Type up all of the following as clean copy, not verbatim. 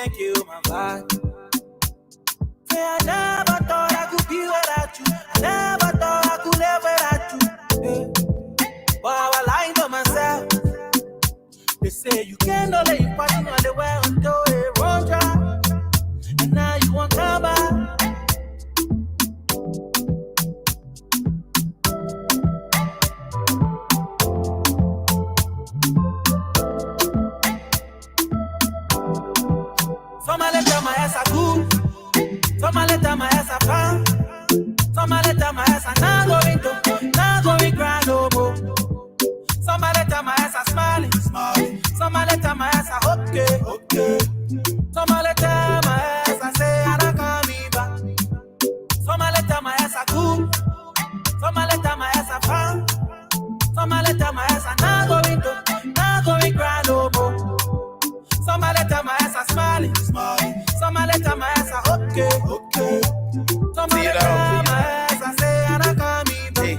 can't kill my vibe. Say I never thought I could be without you. I never thought I could live without you. Yeah. But I was lying to myself. They say you can't know that you're fighting all the way until it runs dry. And now you won't come back. Some let my ass a good. Some let my ass a fan. Some let my ass a not going cry no more. Some let my ass a smiling. Some let my ass a okay. Some let my ass a say I don't come me back. Some let my ass a good. Some let my ass a fan. Some let my ass a not going cry no more. Some let my ass a smiling. Some let my ass a okay. Some let my ass a say I don't come me back.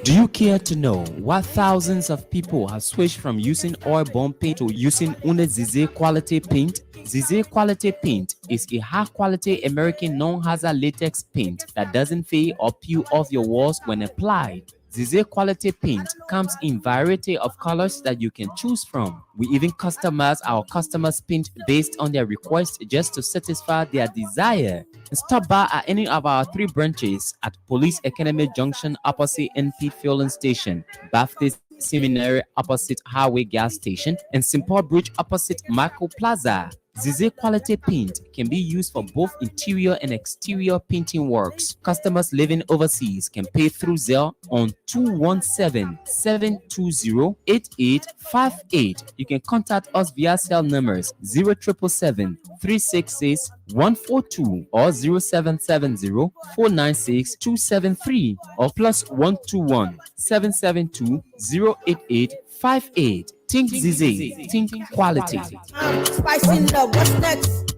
Do you care to know why thousands of people have switched from using oil-borne paint to using only Zizé quality paint? Zizé quality paint is a high-quality American non-hazard latex paint that doesn't fade or peel off your walls when applied. Zizé quality paint comes in variety of colors that you can choose from. We even customize our customers' paint based on their request just to satisfy their desire. Stop by at any of our 3 branches at Police Academy Junction opposite NP Fueling Station, Baptist Seminary opposite Highway Gas Station, and Simple Bridge opposite Marco Plaza. Zizé quality paint can be used for both interior and exterior painting works. Customers living overseas can pay through Zelle on 217-720-8858. You can contact us via cell numbers 0777-366-142 or 0770-496-273 or +121-772-08858. Think Zizé, think quality. Spicy love, what's next?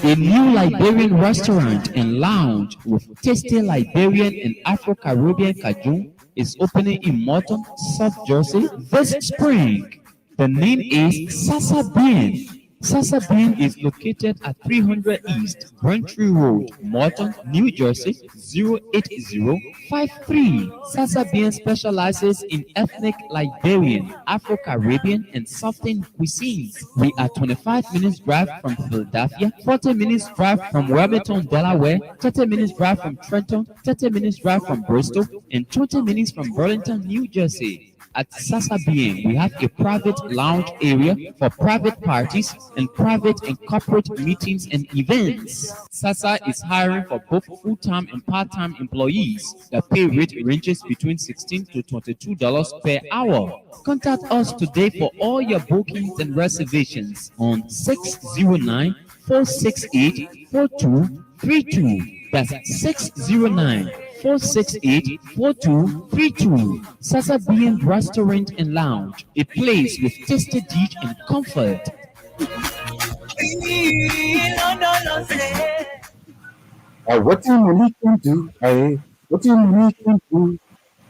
A new Liberian restaurant and lounge with tasty Liberian and Afro-Caribbean cajun is opening in Morton, South Jersey this spring. The name is Sasa Bean. Sasa Bean is located at 300 East Braintree Road, Morton, New Jersey 08053. Sasa Bean specializes in ethnic Liberian, Afro-Caribbean, and Southern cuisines. We are 25 minutes drive from Philadelphia, 40 minutes drive from Wilmington, Delaware, 30 minutes drive from Trenton, 30 minutes drive from Bristol, and 20 minutes from Burlington, New Jersey. At Sasa Bien, we have a private lounge area for private parties and private and corporate meetings and events. Sasa is hiring for both full-time and part-time employees. The pay rate ranges between $16 to $22 per hour. Contact us today for all your bookings and reservations on 609-468-4232. That's 609-468-4232. Sasa Bean Restaurant and Lounge, a place with tasty dish and comfort. What you money can do, what you money can do,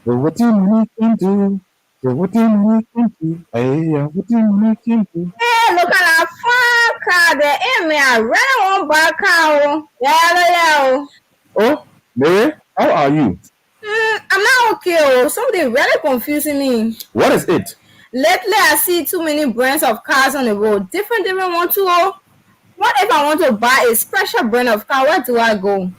what you money can do, what you money can do, what you money can do. Hey, look at that fun car there. Hey, man, I really want buy a car. Yeah. Oh, Mary, how are you? I'm not okay. Something really confusing me. What is it? Lately, I see too many brands of cars on the road. Different one too. What if I want to buy a special brand of car? Where do I go?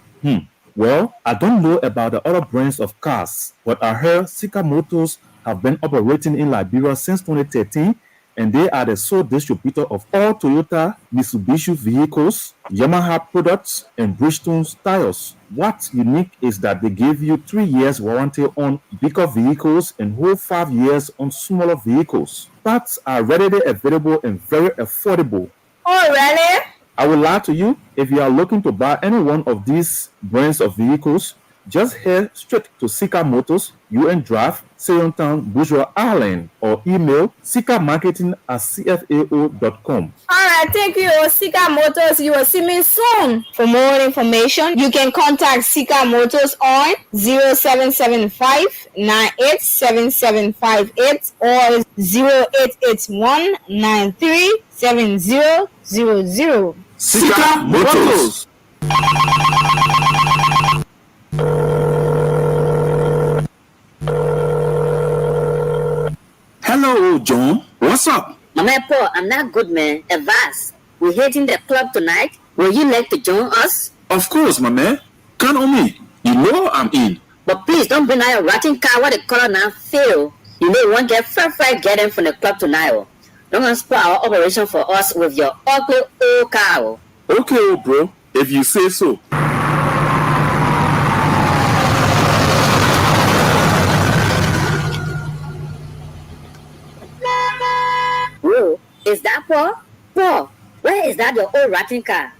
Well, I don't know about the other brands of cars, but I heard Sika Motors have been operating in Liberia since 2013, and they are the sole distributor of all Toyota, Mitsubishi vehicles, Yamaha products, and Bridgestone tires. What's unique is that they give you 3 years warranty on bigger vehicles and whole 5 years on smaller vehicles. Parts are readily available and very affordable. Oh, really? I will lie to you, if you are looking to buy any one of these brands of vehicles, just head straight to Sika Motors, UN Drive, Seontown, Bourgeois Island, or email sikamarketing@cfao.com. All right, thank you, Sika Motors. You will see me soon. For more information, you can contact Sika Motors on 0775-987758 or 0881-937000. Sika Motors. Hello, John. What's up? Mama Paul, I'm not good, man. Advance. We're hitting the club tonight. Will you like to join us? Of course, my man. Count on me. You know I'm in. But please don't bring out your rotting car what the color now feel. You know you won't get fair getting from the club tonight. Oh. Don't spoil our operation for us with your ugly old car. Oh. Okay, old bro. If you say so. Bro, is that Paul? Paul, where is that your old rotting car?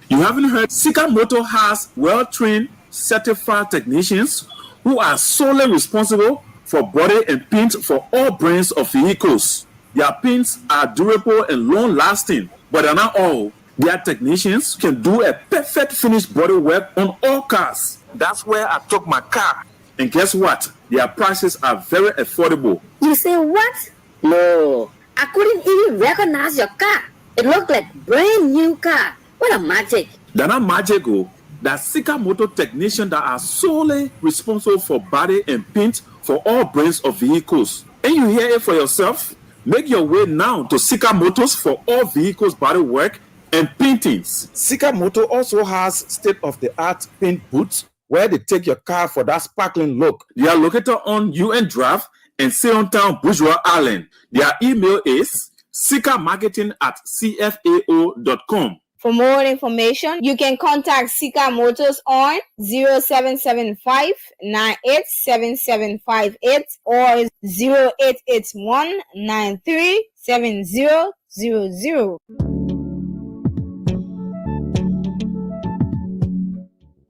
You haven't heard? Sika Motor has well-trained, certified technicians who are solely responsible for body and paint for all brands of vehicles. Their paints are durable and long-lasting, but they're not all. Their technicians can do a perfect finished body work on all cars. That's where I took my car. And guess what? Their prices are very affordable. You say what? No, I couldn't even recognize your car. It looked like brand new car. What a magic. They're not magic, oh. That's Sika Motor technicians that are solely responsible for body and paint for all brands of vehicles. And you hear it for yourself? Make your way now to Sika Motors for all vehicles body work and paintings. Sika Motor also has state-of-the-art paint booths where they take your car for that sparkling look. They are located on UN Drive and Seontown, Bourgeois Island. Their email is sikamarketing@cfao.com. For more information, you can contact Sika Motors on 0775-987758 or 0881-937000.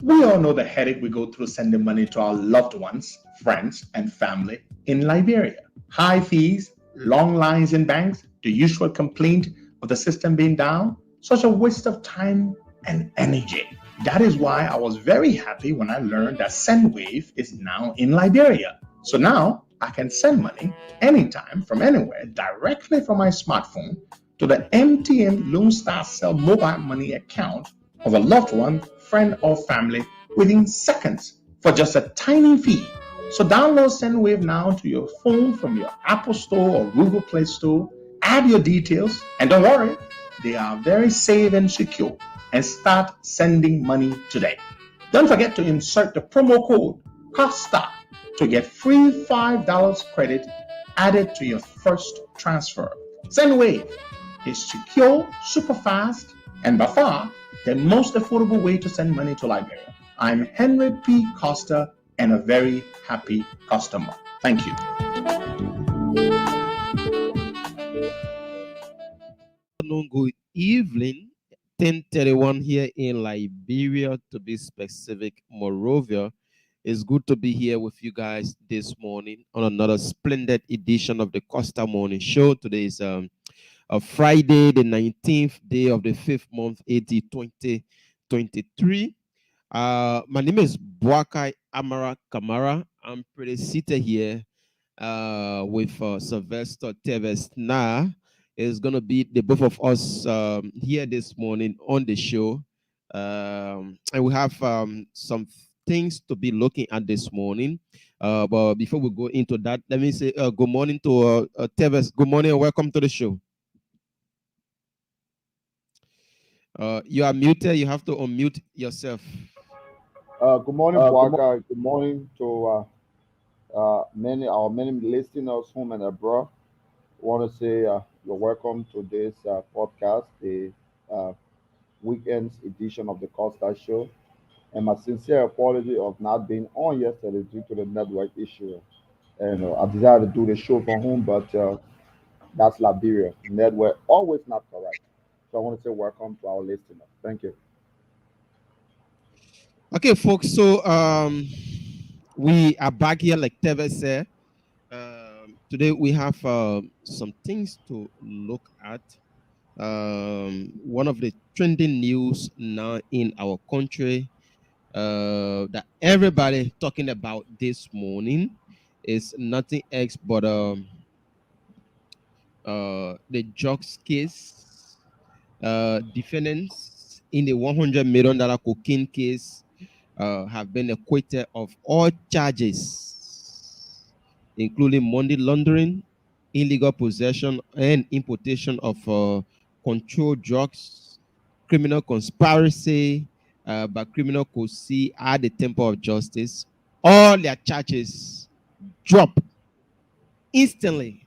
We all know the headache we go through sending money to our loved ones, friends, and family in Liberia. High fees, long lines in banks, the usual complaint of the system being down, such a waste of time and energy. That is why I was very happy when I learned that SendWave is now in Liberia. So now I can send money anytime from anywhere directly from my smartphone to the MTN Lone Star Cell mobile money account of a loved one, friend, or family within seconds for just a tiny fee. So download SendWave now to your phone from your Apple Store or Google Play Store. Add your details, and don't worry, they are very safe and secure, and start sending money today. Don't forget to insert the promo code COSTA to get free $5 credit added to your first transfer. SendWave is secure, super fast, and by far the most affordable way to send money to Liberia. I'm Henry P. Costa and a very happy customer. Thank you. Good evening, 10:31 here in Liberia, to be specific, Morovia. It's good to be here with you guys this morning on another splendid edition of the Costa Morning Show. Today is a Friday, the 19th day of the 5th month, AD 2023. My name is Boakai Amara Kamara. I'm pretty seated here with Sylvester Teves Na. Is going to be the both of us here this morning on the show. And we have some things to be looking at this morning. But before we go into that, let me say good morning to Teves. Good morning and welcome to the show. You are muted. You have to unmute yourself. Good morning, Boakai. Good morning to our many listeners home and abroad. I want to say you're welcome to this podcast, the weekend's edition of the Costa Show. And my sincere apology of not being on yesterday due to the network issue. And I decided to do the show from home, but that's Liberia. Network always not correct. So I want to say welcome to our listeners. Thank you. Okay, folks. So we are back here, like Teve said. Today we have some things to look at. One of the trending news now in our country that everybody talking about this morning is nothing else but the drugs case. Defendants in the $100 million cocaine case have been acquitted of all charges, including money laundering, illegal possession and importation of controlled drugs, criminal conspiracy by criminal courtesy at the Temple of Justice. All their charges drop instantly.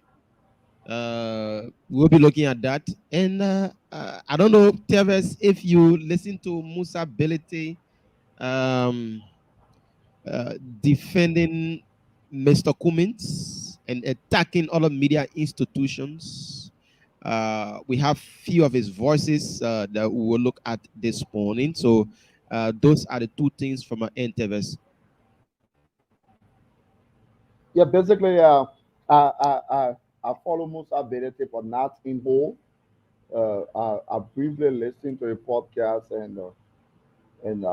We'll be looking at that. And I don't know, Teves, if you listen to Musa Belete defending Mr. Cummins and attacking other media institutions. We have few of his voices that we will look at this morning. So those are the two things from our end, Teves. Yeah, basically, I follow Musa Bedete, but not in whole. I briefly listened to a podcast and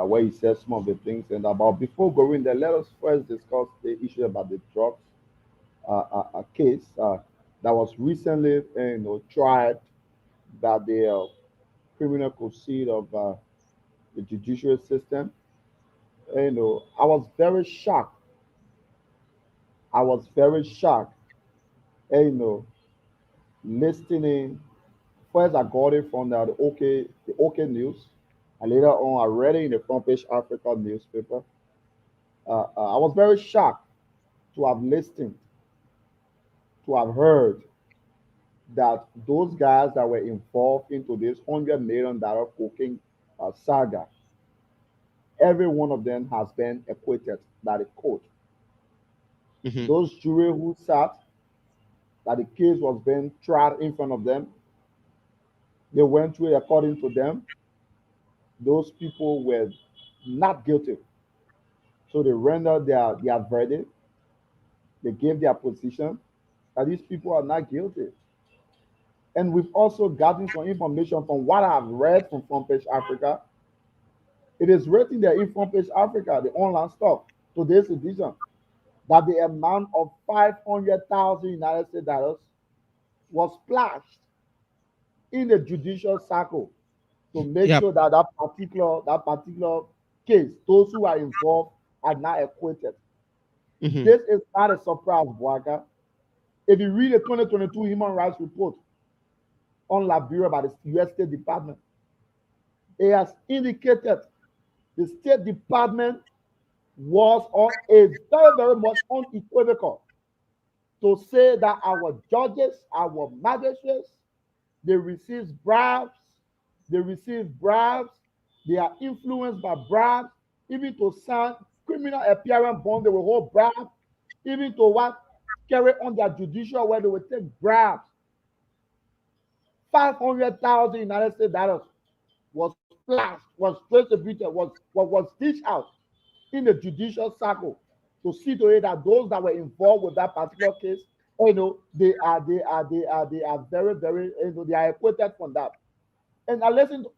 where he says some of the things. And about before going there, let us first discuss the issue about the drugs case that was recently tried by the criminal proceed of the judicial system. I was very shocked. I was very shocked. Listening first I got it from the OK News, and later on I read it in the Front Page Africa newspaper. I was very shocked to have listened, to have heard that those guys that were involved into this $100 million cocaine saga, every one of them has been acquitted by the court. Mm-hmm. Those jury who sat, that the case was being tried in front of them, they went through it according to them. Those people were not guilty. So they rendered their verdict. They gave their position that these people are not guilty. And we've also gotten some information from what I've read from Front Page Africa. It is written there in Front Page Africa, the online stuff, today's edition, that the amount of 500,000 United States dollars was splashed in the judicial circle to make Yep. sure that that particular case, those who are involved are not acquitted. Mm-hmm. This is not a surprise, Boaka. If you read the 2022 Human Rights Report on Liberia by the U.S. State Department, it has indicated the State Department was or is very, very much unequivocal to say that our judges, our magistrates, they receive bribes, they are influenced by bribes, even to sign criminal appearance bond, they will hold bribes, even to what carry on their judicial where they will take bribes. 500,000 United States dollars was splashed, was distributed, was dished out in the judicial circle to see to it that those that were involved with that particular case, they are very, very, they are acquitted from that. And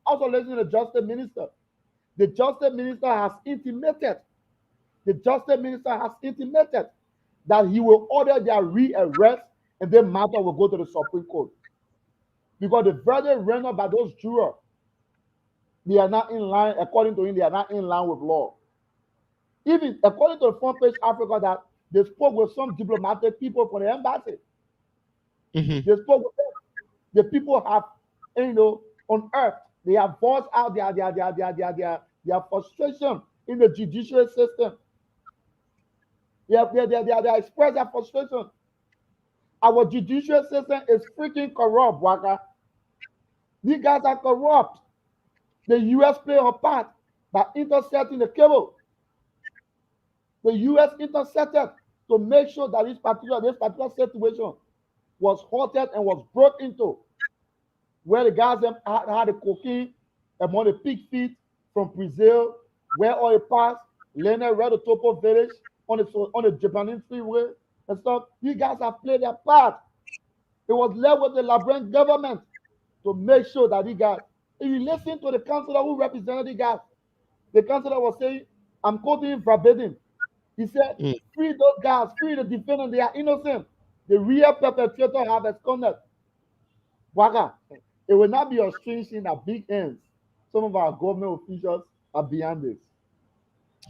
also listen to the Justice Minister. The Justice Minister has intimated, that he will order their rearrest and the matter will go to the Supreme Court. Because the verdict rendered by those jurors, they are not in line, according to him, they are not in line with law. Even according to the Front Page Africa, that they spoke with some diplomatic people from the embassy. Mm-hmm. They spoke with them. The people have, on earth, they have voiced out their frustration in the judicial system. They expressed their frustration. Our judicial system is freaking corrupt, Waka. These guys are corrupt. The U.S. played a part by intercepting the cable. The U.S. intercepted to make sure that this particular situation was halted and was brought into, where the guys had the cocaine among the pig feet from Brazil where all it passed, Leonard Red Topo Village, on the Japanese freeway and stuff. You guys have played their part. It was led with the Labrador government to make sure that you guys, if you listen to the councillor who represented the councillor was saying, I'm quoting him verbatim. He said, free those guys, free the defendant, they are innocent. The real perpetrator have absconded. Waka, it will not be a strange thing that big ends. Some of our government officials are beyond this.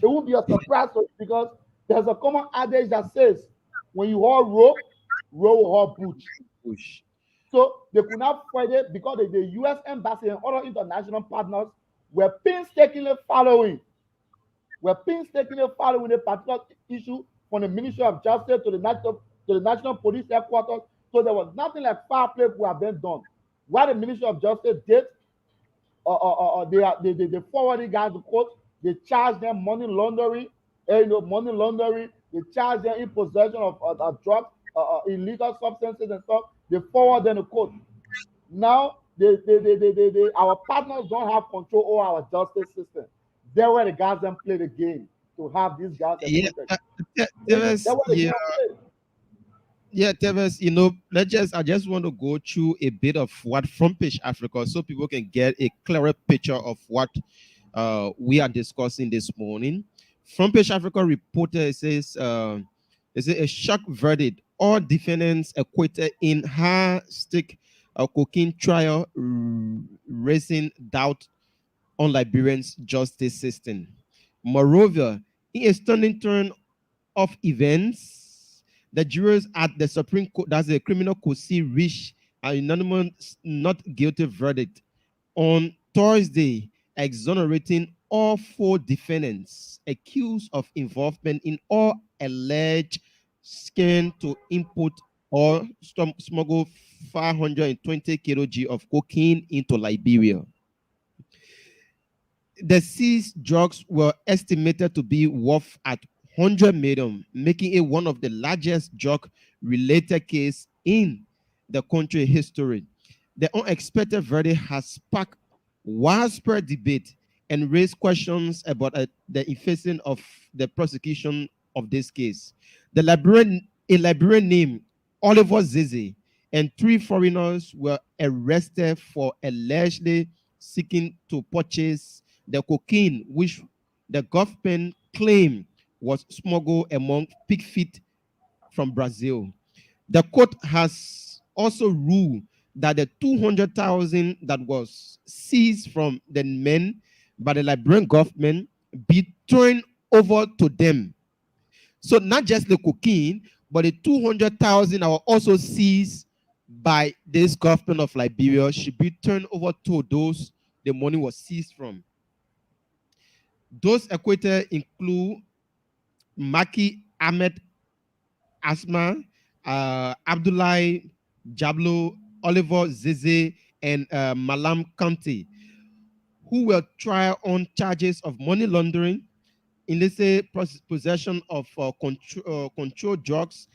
It won't be a surprise because there's a common adage that says, when you haul rope, rope will haul bush. So they could not fight it because the U.S. Embassy and other international partners were painstakingly following a particular issue from the Ministry of Justice to the National Police Headquarters. So there was nothing like foul play could have been done. What the Ministry of Justice did, they forwarded guys to court. They charged them money laundering. They charged them in possession of drugs, illegal substances and stuff. They forward them to court. Now, our partners don't have control over our justice system. They're where the guys then play the game to have these guys. Teves, I just want to go through a bit of what Front Page Africa so people can get a clearer picture of what we are discussing this morning. Front Page Africa reporter says, is it a shock verdict? All defendants acquitted in high-stake cocaine trial, raising doubt on Liberian's justice system. Moreover, in a stunning turn of events, the jurors at the Supreme Court, that's the criminal court, reached a unanimous not guilty verdict on Thursday, exonerating all 4 defendants accused of involvement in all alleged scheme to import or smuggle 520 kg of cocaine into Liberia. The seized drugs were estimated to be worth at 100 million, making it one of the largest drug-related cases in the country history. The unexpected verdict has sparked widespread debate and raised questions about the efficiency of the prosecution of this case. A Liberian named Oliver Zizi and 3 foreigners were arrested for allegedly seeking to purchase the cocaine, which the government claimed was smuggled among pig feet from Brazil. The court has also ruled that the 200,000 that was seized from the men by the Liberian government be turned over to them. So not just the cocaine, but the 200,000 are also seized by this government of Liberia should be turned over to those the money was seized from. Those acquitted include Maki Ahmed Asma, Abdullah Jablo, Oliver Zizi, and Malam County, who were tried on charges of money laundering, illicit possession of controlled drugs,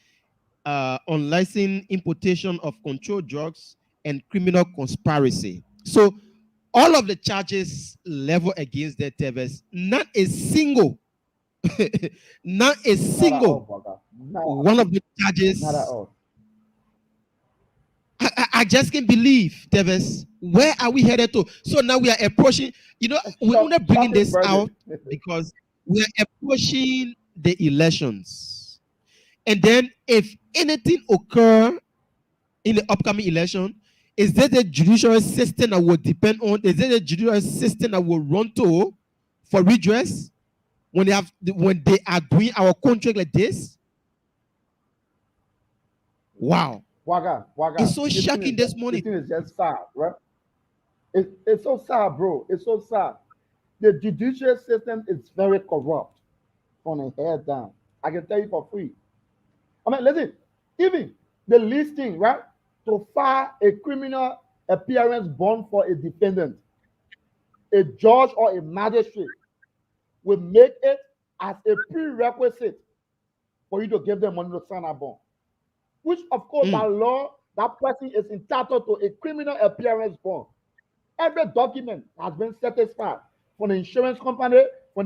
unlicensed importation of controlled drugs, and criminal conspiracy. So all of the charges leveled against the Teves, not a single one of the charges. Not at all. I just can't believe, Teves. Where are we headed to? So now we are approaching, we want to bring this out because we are approaching the elections. And then if anything occur in the upcoming election, is there the judicial system that will depend on? Is there the judicial system that will run to for redress when they are doing our contract like this? Wow. Waka. It's so shocking this morning. It's just sad, right? It's so sad, bro. It's so sad. The judicial system is very corrupt from the head down. I can tell you for free. I mean, listen, even the listing, right, to file a criminal appearance bond for a defendant, a judge or a magistrate will make it as a prerequisite for you to give them money to sign a bond. Which, of course, by law, that person is entitled to a criminal appearance bond. Every document has been satisfied from the insurance company, from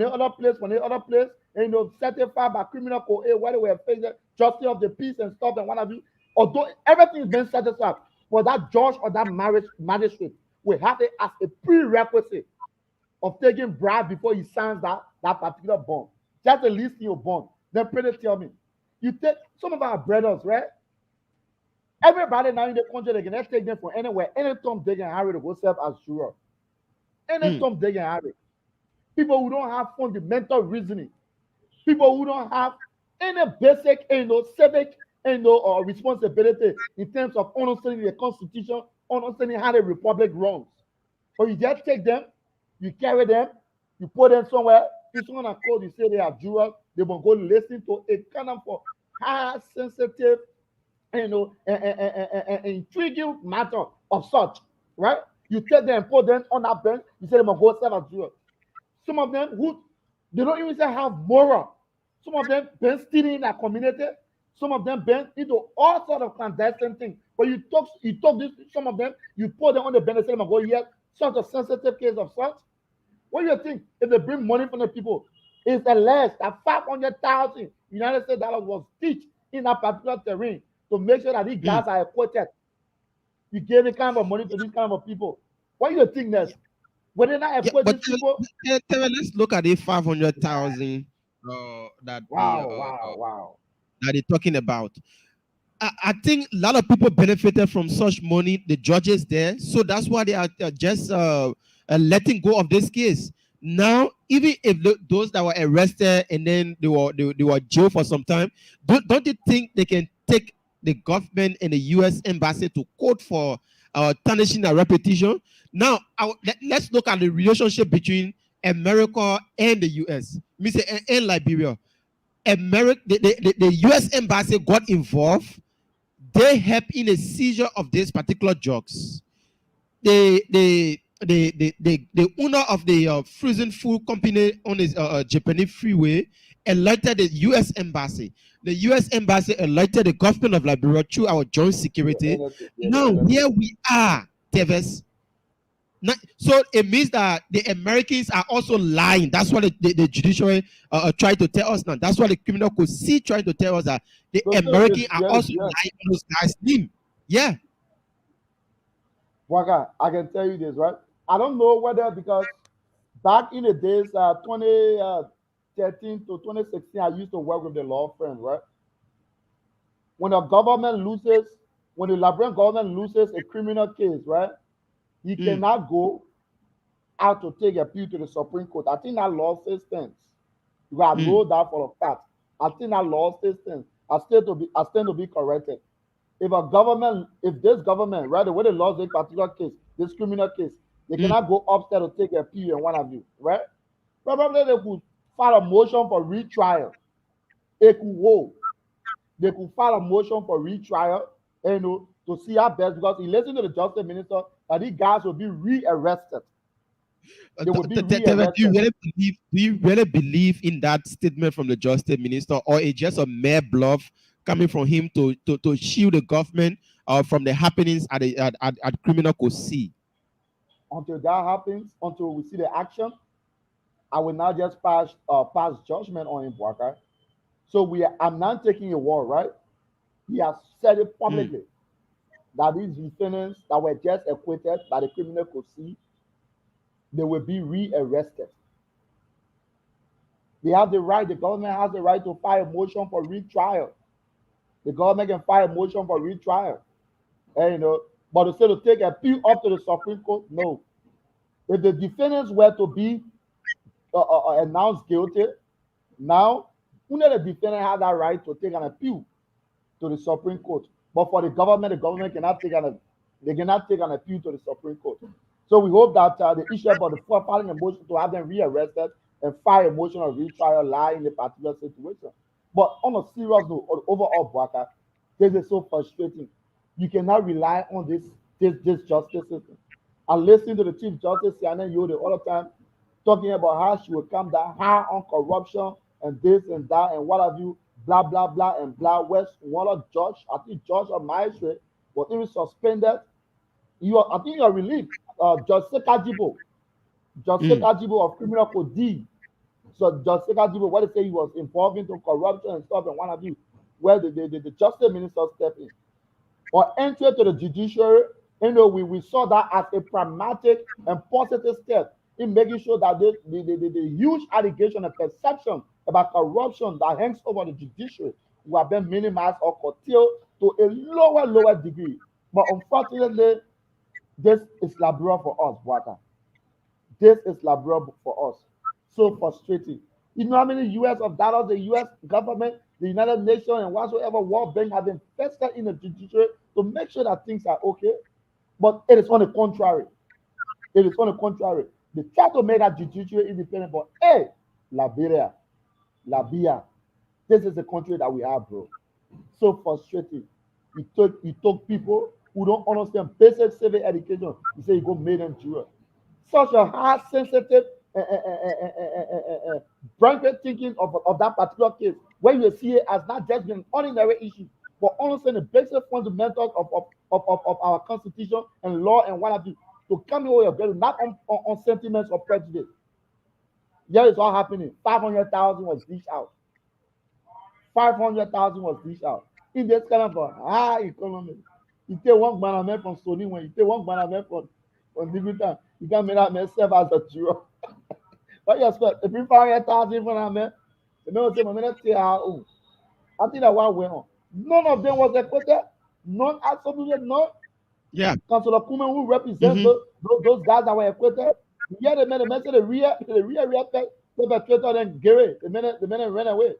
the other place, and certified by criminal code A, where they were facing justice of the peace and stuff and what have you. Although everything is being satisfied, for that judge or that magistrate will have it as a prerequisite of taking bribe before he signs that particular bond. Just a list in your bond. Then pray to tell me. You take some of our brothers, right? Everybody now in the country, they can take them from anywhere. Anytime they can hurry to go serve as juror. Anytime they can hurry. People who don't have fundamental reasoning. People who don't have any basic, civic, responsibility in terms of understanding the Constitution, understanding how the republic runs. But you just take them, you carry them, you put them somewhere. If someone are called, you say they are jurors, they will go listen to a kind of high sensitive, intriguing matter of such, right? You take them and put them on that bench, you say they must go serve as jurors. Some of them who they don't even say have moral. Some of them been stealing in their community. Some of them been into all sorts of clandestine things. But you talk this, some of them, you put them on the bench and say, go, yes, such a sensitive case of such. What do you think if they bring money from the people? It's a less that 500,000 United States dollars was stitched in that particular terrain to make sure that these guys are acquitted. You gave the kind of money to these kind of people. What do you think next? When they not acquit these people? Let's look at the 500,000 that wow. that they're talking about. I think a lot of people benefited from such money, the judges there. So that's why they are just letting go of this case. Now, even if those that were arrested and then they were jailed for some time, don't you think they can take the government and the U.S. embassy to court for tarnishing their reputation? Now, let's look at the relationship between America and the U.S. and Liberia. The U.S. embassy got involved. They helped in a seizure of this particular drugs. The owner of the frozen food company on his Japanese freeway elected the U.S. embassy. The U.S. embassy elected the government of Liberia through our joint security. Now here we are, Teves. So it means that the Americans are also lying. That's what the judiciary tried to tell us now. That's what the criminal could see trying to tell us, that the Americans are also lying on those guys' name. Yeah. Waka, I can tell you this, right? I don't know whether, because back in the days, 2013 to 2016, I used to work with the law firm, right? When the Liberian government loses a criminal case, right? He cannot go out to take appeal to the Supreme Court. I think that law still stands. Because I know that for a fact. I think that law still stands. I stand to be corrected. If this government, right, the way they lost this particular case, this criminal case, they cannot go upstairs to take appeal and what have you, right? Probably they could file a motion for retrial. They could file a motion for retrial, to see how best, because he listened to the justice minister that these guys will be re-arrested. They will be re-arrested. Do you really believe in that statement from the justice minister, or it's just a mere bluff coming from him to shield the government from the happenings at criminal court C? Until that happens, until we see the action, I will not just pass judgment on him, Waka. So I'm not taking a word, right? He has said it publicly that these defendants that were just acquitted by the criminal court C, they will be re-arrested. They have the right, the government has the right to file a motion for retrial. The government can file a motion for retrial. And, but to say to take appeal up to the Supreme Court, no. If the defendants were to be announced guilty, now only the defendant has that right to take an appeal to the Supreme Court. But for the government cannot take an appeal to the Supreme Court. So we hope that the issue about the filing a motion to have them rearrested and file a motion of retrial lie in a particular situation. But on a serious note, overall, Bwaka, this is so frustrating. You cannot rely on this justice system. I listen to the Chief Justice Sianen Yo the other time talking about how she will come down high on corruption and this and that and what have you, blah, blah, blah, and blah. West one judge, I think Judge or Magistrate was even suspended. I think you're relieved. Judge Sekajibo of Criminal Code D So Judge Sekadibo, what they say he was involved into corruption and stuff and what have you, where the justice minister stepped in. Or entry to the judiciary, we saw that as a pragmatic and positive step in making sure that the huge allegation and perception about corruption that hangs over the judiciary will have been minimized or curtailed to a lower degree. But unfortunately, this is laborious for us, Waka. This is laborious for us. So frustrating. You know how many US of dollars the US government, the United Nations, and whatsoever World Bank have invested in the judiciary to make sure that things are okay? But it is on the contrary. It is on the contrary. They try to make that judiciary independent, but hey, Liberia, this is the country that we have, bro. So frustrating. You took people who don't understand basic civic education. You say you go made in Jura. Such a high sensitive brain thinking of that particular case, where you see it as not just an ordinary issue, but understand the basic fundamentals of our constitution and law and what have you, to come here with your not on sentiments or prejudice. Here is all happening. 500,000 was dished out. 500,000 was dished out. In this kind of a high economy, you take one banana from Sony, when you take one banana from Digital, you can make that man serve as a juror. What you expect? If you 500,000 from that man, the man will say, "Man, let's see how." I think that what went on. None of them was acquitted. None, absolutely none. Yeah. Councilor Kuman, who represents those guys that were acquitted, yeah, the real perpetrator, then Gary, the men ran away.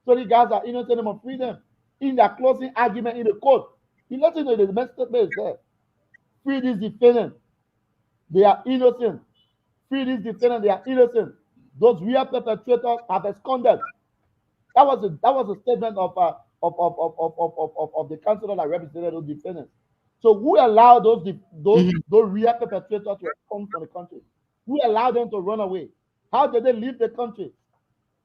So the guys are innocent of freedom. In their closing argument in the court, he let you know the message is there. Free these defendants. They are innocent. Free these defendants. They are innocent. Those real perpetrators have absconded. That was a statement of the councilor that represented those defendants. So who allowed those real perpetrators to come from the country? Who allowed them to run away? How did they leave the country?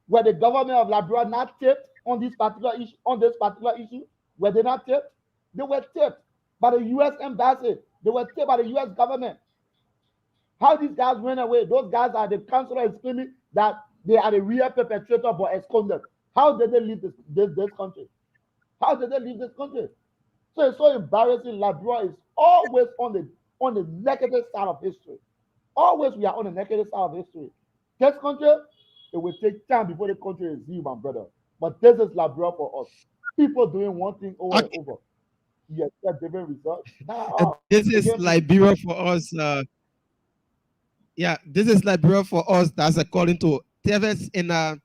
Were the government of Liberia not taped on this particular issue? Were they not taped? They were taped by the U.S. embassy. They were taped by the U.S. government. How these guys went away? Those guys are the councilor is claiming that they are the real perpetrator but absconded. How did they leave this country? How did they leave this country? So it's so embarrassing. Liberia is always on the negative side of history. Always we are on the negative side of history. This country, it will take time before the country is healed, my brother. But this is Liberia for us. People doing one thing over and over. You expect different results. This is Liberia for us. This is Liberia for us. That's according to Teves. And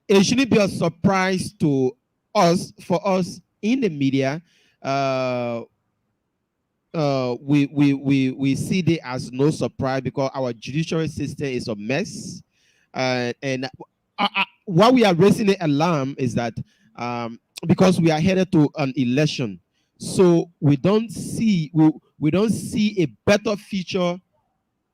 it shouldn't be a surprise to us, for us in the media. We see it as no surprise because our judicial system is a mess. And what we are raising the alarm is that because we are headed to an election, so we don't see a better future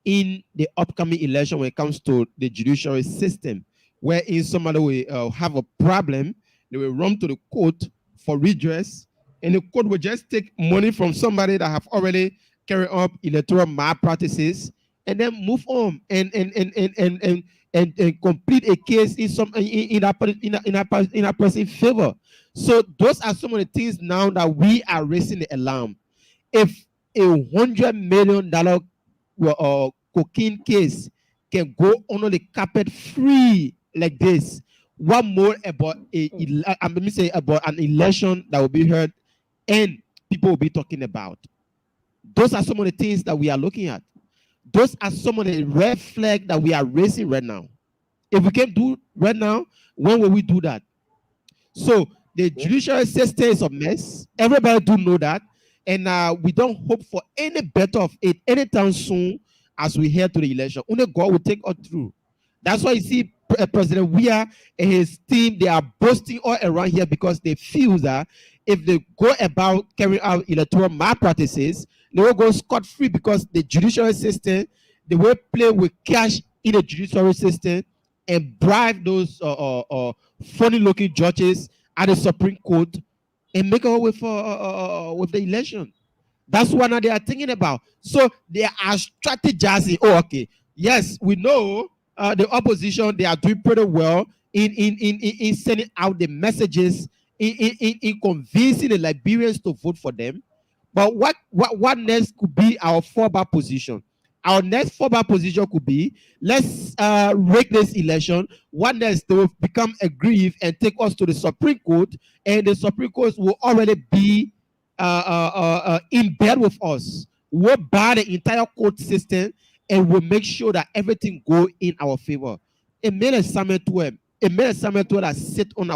in the upcoming election when it comes to the judicial system, where in somebody will have a problem, they will run to the court for redress, and the court will just take money from somebody that have already carried out electoral malpractices and then move on and complete a case in a person's favor. So those are some of the things now that we are raising the alarm. If a $100 million cocaine case can go under the carpet free like this, what more about about an election that will be heard and people will be talking about? Those are some of the things that we are looking at. Those are some of the red flags that we are raising right now. If we can do right now, when will we do that? So the judicial system is a mess. Everybody do know that. And we don't hope for any better of it anytime soon as we head to the election. Only God will take us through. That's why you see President Weah and his team, they are boasting all around here because they feel that if they go about carrying out electoral malpractices, they will go scot-free because the judicial system, they will play with cash in the judicial system and bribe those funny-looking judges at the Supreme Court and make away with the election. That's what now they are thinking about. So they are strategizing. Oh, okay. Yes, we know the opposition, they are doing pretty well in sending out the messages, in convincing the Liberians to vote for them. But what next could be our fallback position? Our next fallback position could be, let's rig this election. What next? They will become aggrieved and take us to the Supreme Court, and the Supreme Court will already be in bed with us. We'll bar the entire court system and we'll make sure that everything go in our favor. A minute summit to him. A minute summit to that sit on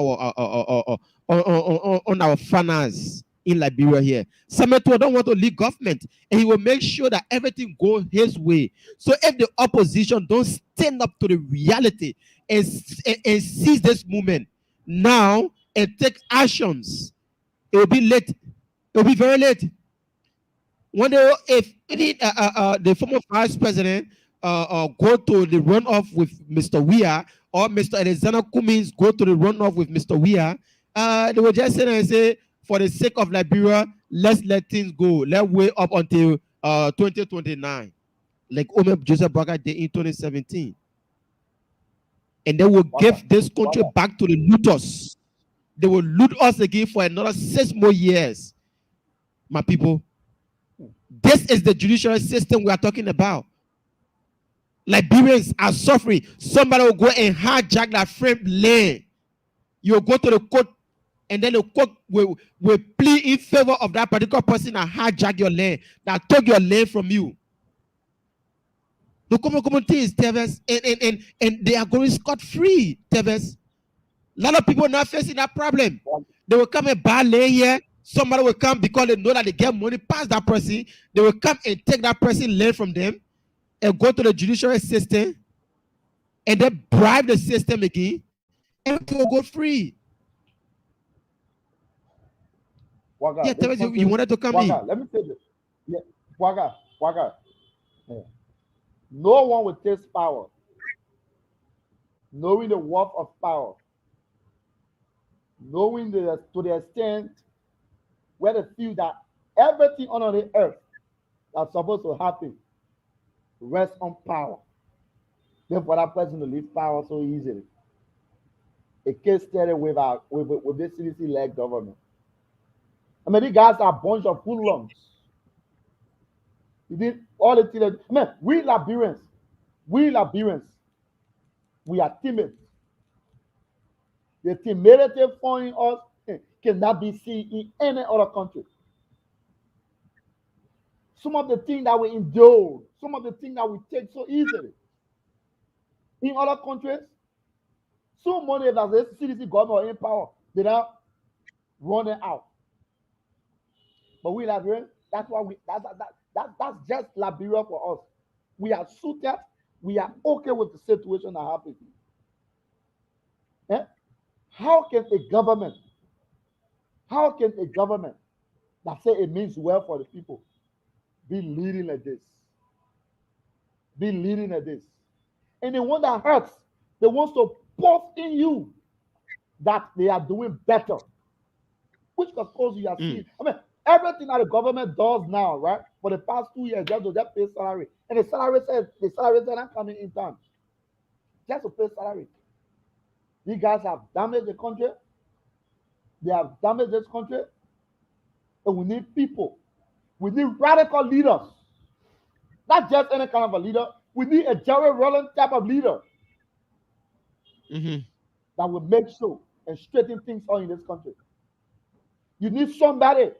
our finance in Liberia here. Sameto don't want to lead government, and he will make sure that everything goes his way. So if the opposition don't stand up to the reality and seize this movement now and take actions, it will be late. It will be very late. One day, if the former vice president go to the runoff with Mr. Weah, or Mr. Alexander Cummings go to the runoff with Mr. Weah, they will just sit there and say, for the sake of Liberia, let's let things go. Let's wait up until 2029, like Omer Joseph Braga did in 2017. And they will give this country back to the looters. They will loot us again for another 6 more years. My people, this is the judicial system we are talking about. Liberians are suffering. Somebody will go and hijack that frame land. You'll go to the court, and then the court will plead in favor of that particular person that hijacked your land, that took your land from you. The common thing is, Teves, and they are going scot-free, Teves. A lot of people are not facing that problem. They will come and buy land here. Somebody will come because they know that they get money past that person. They will come and take that person land from them and go to the judicial system and then bribe the system again, and people will go free. Waga, yeah, Teves, you wanted to come Waga, in. let me say this. Yeah, Waga. Yeah. No one will taste power, knowing the worth of power, knowing to the extent where they feel that everything on the earth that's supposed to happen rests on power. Then for that person to leave power so easily. A case study with this CDC-led government. I mean, these guys are a bunch of hoodlums. You did all the things. I mean, we Liberians, we are timid. The timidity following us cannot be seen in any other country. Some of the things that we endure, some of the things that we take so easily in other countries, so money that the CDC government in power, they are running out. But we Liberians, that's just Liberia for us. We are suited, we are okay with the situation that happens. Eh? How can a government that say it means well for the people be leading like this? And the one that hurts, they want to boast in you that they are doing better, which of course you are seeing. I mean, everything that the government does now, right, for the past 2 years, just to pay salary, and the salary says not coming in time, just to pay salary. These guys have damaged the country. They have damaged this country, and we need people. We need radical leaders, not just any kind of a leader. We need a Jerry Rowland type of leader that will make sure and straighten things out in this country. You need somebody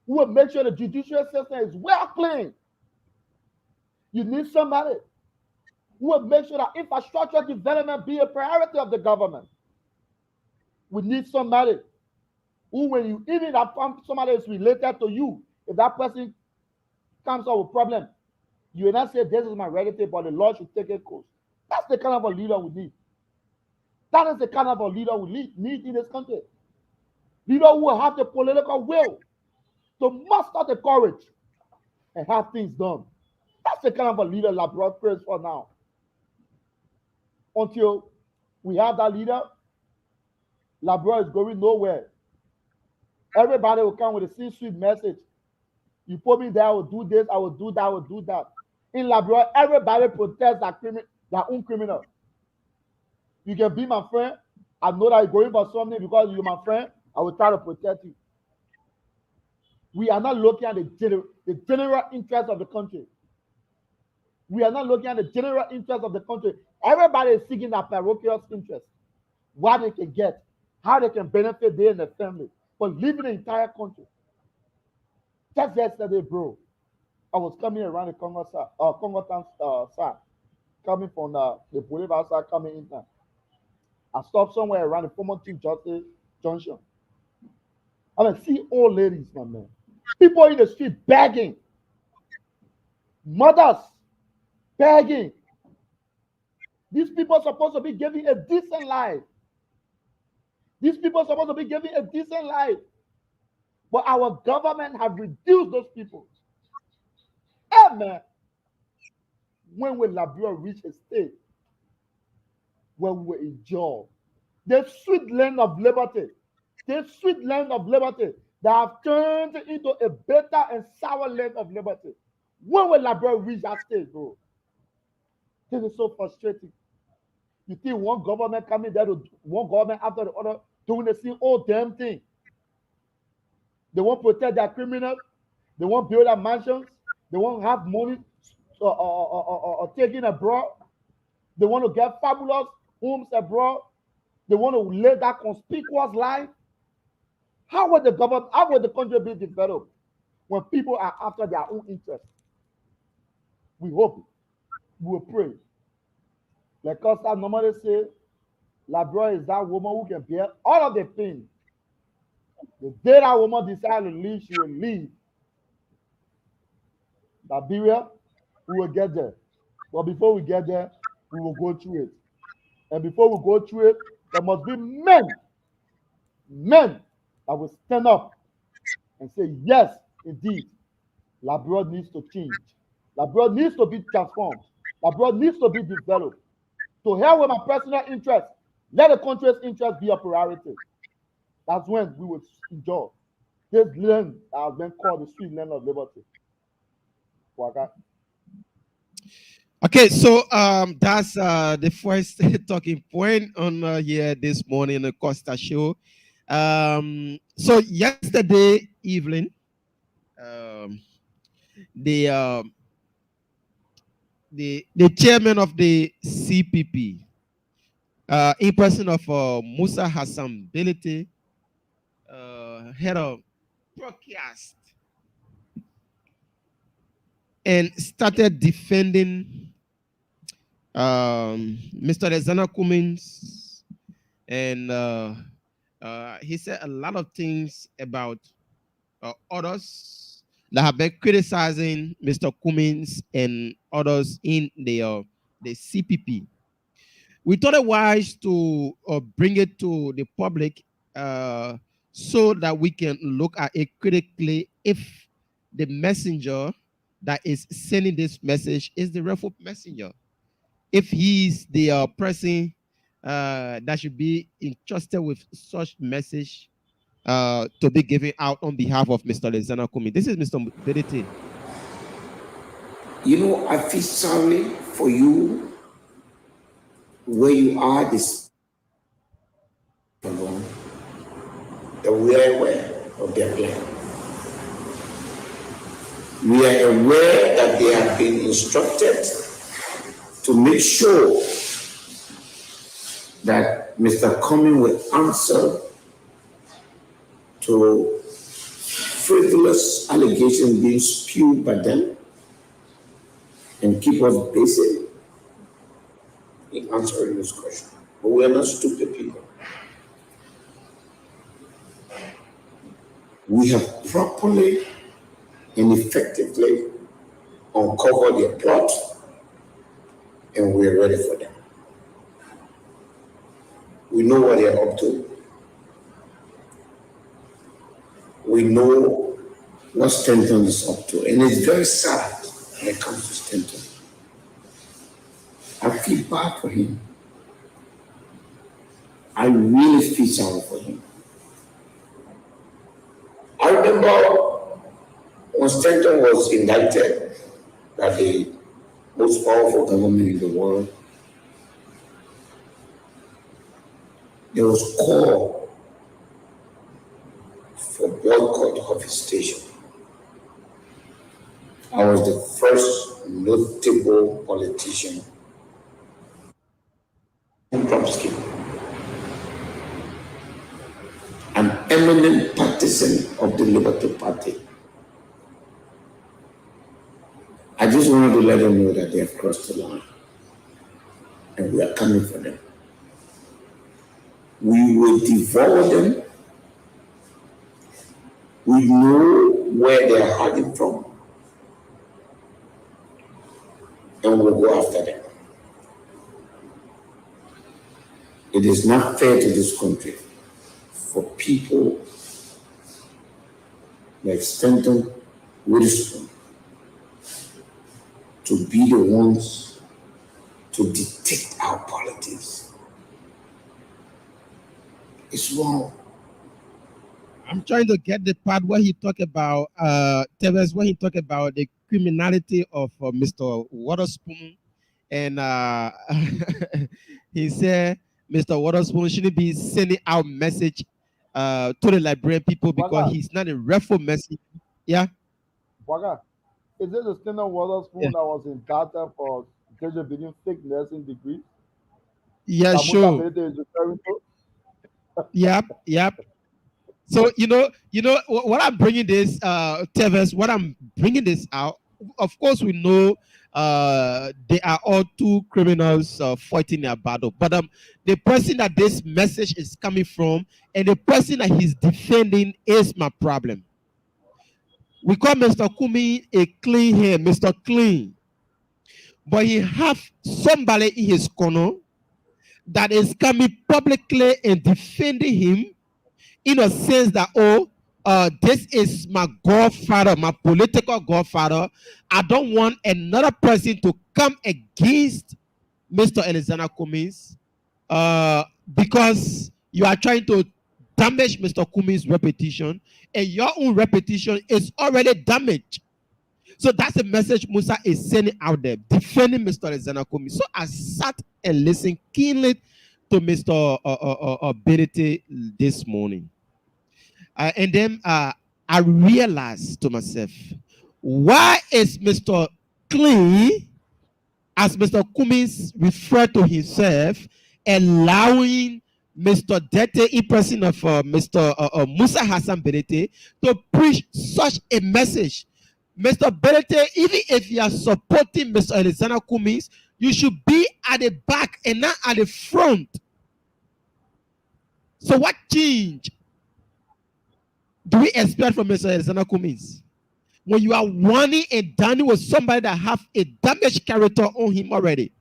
who will make sure the judicial system is well clean. You need somebody who will make sure that infrastructure development be a priority of the government. We need somebody who, when you even that somebody is related to you, if that person comes up with problem, you will not say, this is my relative, but the Lord should take a course. That's the kind of a leader we need. That is the kind of a leader we need in this country. Leader who will have the political will to muster the courage and have things done. That's the kind of a leader Liberia prays for now. Until we have that leader, Liberia is going nowhere. Everybody will come with a C-suite message. You put me there, I will do this, I will do that, I will do that. In Liberia, everybody protests that their own criminals. You can be my friend. I know that you're going for something because you're my friend. I will try to protect you. We are not looking at the general interest of the country. We are not looking at the general interest of the country. Everybody is seeking their parochial interest, what they can get, how they can benefit they and their family, but leaving the entire country. Just yesterday, bro, I was coming around the Congo side, coming from the Boulevard side, coming in now. I stopped somewhere around the former Chief Justice Junction. I mean, see old ladies, my man. People in the street begging. Mothers begging. These people are supposed to be giving a decent life. These people are supposed to be giving a decent life. But our government have reduced those people. Hey, man. When will Liberia reach a state where we will enjoy the sweet land of liberty, the sweet land of liberty that have turned into a bitter and sour land of liberty? When will Liberia reach that stage, bro? This is so frustrating. You think one government coming there to one government after the other doing the same old damn thing. They won't protect their criminals. They won't build their mansions. They won't have money taken abroad. They want to get fabulous homes abroad. They want to live that conspicuous life. How will the country be developed when people are after their own interests? We hope, we will pray. Like Costa normally say, Liberia is that woman who can bear all of the pain. The day that woman decides to leave, she will leave. Liberia, we will get there. But before we get there, we will go through it. And before we go through it, there must be men that will stand up and say, yes, indeed, Liberia needs to change. Liberia needs to be transformed. Liberia needs to be developed. To hell with my personal interest, let the country's interest be a priority. That's when we will enjoy this land that has been called the sweet land of liberty. Okay, so that's the first talking point on here this morning in the Costa Show. So yesterday evening, the chairman of the CPP, in person of Musa Hassan Bility, had a broadcast and started defending Mr. Alexander Cummins, and he said a lot of things about others that have been criticizing Mr. Cummins and others in the CPP. We thought it wise to bring it to the public so that we can look at it critically if the messenger that is sending this message is the rightful messenger. If he's the person that should be entrusted with such message to be given out on behalf of Mr. Alexander Cummins. This is Mr. Bedete. You know, I feel sorry for you where you are this alone, that we are aware of their plan. We are aware that they have been instructed to make sure that Mr. Cummings will answer to frivolous allegations being spewed by them and keep us busy in answering this question. But we are not stupid people. We have properly and effectively uncovered their plot, and we're ready for them. We know what they're up to. We know what Stanton is up to, and it's very sad when it comes to Stanton. I feel bad for him. I really feel sorry for him. I remember when Stanton was indicted by the most powerful government in the world, there was call for boycott of his station. I was the first notable politician in Trump an eminent partisan of the Liberty Party. I just wanted to let them know that they have crossed the line and we are coming for them. We will devour them. We know where they are hiding from and we'll go after them. It is not fair to this country for people like Stanton Witherspoon to be the ones to dictate our politics. It's wrong. I'm trying to get the part where he talked about Tevez, where he talked about the criminality of Mr. Waterspoon, and he said Mr. Waterspoon shouldn't be sending out message to the Liberian people because he's not a reform message. Yeah. Waga, is it the Stanton Waterspoon that was in Carter for distributing fake nursing degrees? Yeah, sure. Yep. So you know what I'm bringing this, Tevez. What I'm bringing this out. Of course, we know they are all two criminals fighting their battle. But the person that this message is coming from and the person that he's defending is my problem. We call Mr. Kumi a clean hair, Mr. Clean, but he have somebody in his corner that is coming publicly and defending him. In a sense that, this is my godfather, my political godfather. I don't want another person to come against Mr. Alexander Cummings because you are trying to damage Mr. Cummings' reputation, and your own reputation is already damaged. So that's the message Musa is sending out there, defending Mr. Alexander Cummings. So I sat and listened keenly to Mr. Benete this morning. And then I realized to myself, why is Mr. Clean, as Mr. Cummings referred to himself, allowing Mr. Dete, in person of Mr. Musa Hassan Benete, to preach such a message? Mr. Benete, even if you are supporting Mr. Alexander Cummings, you should be at the back and not at the front. So what change do we expect from Mr. Alexander Cummings when you are wanting and dining with somebody that have a damaged character on him already?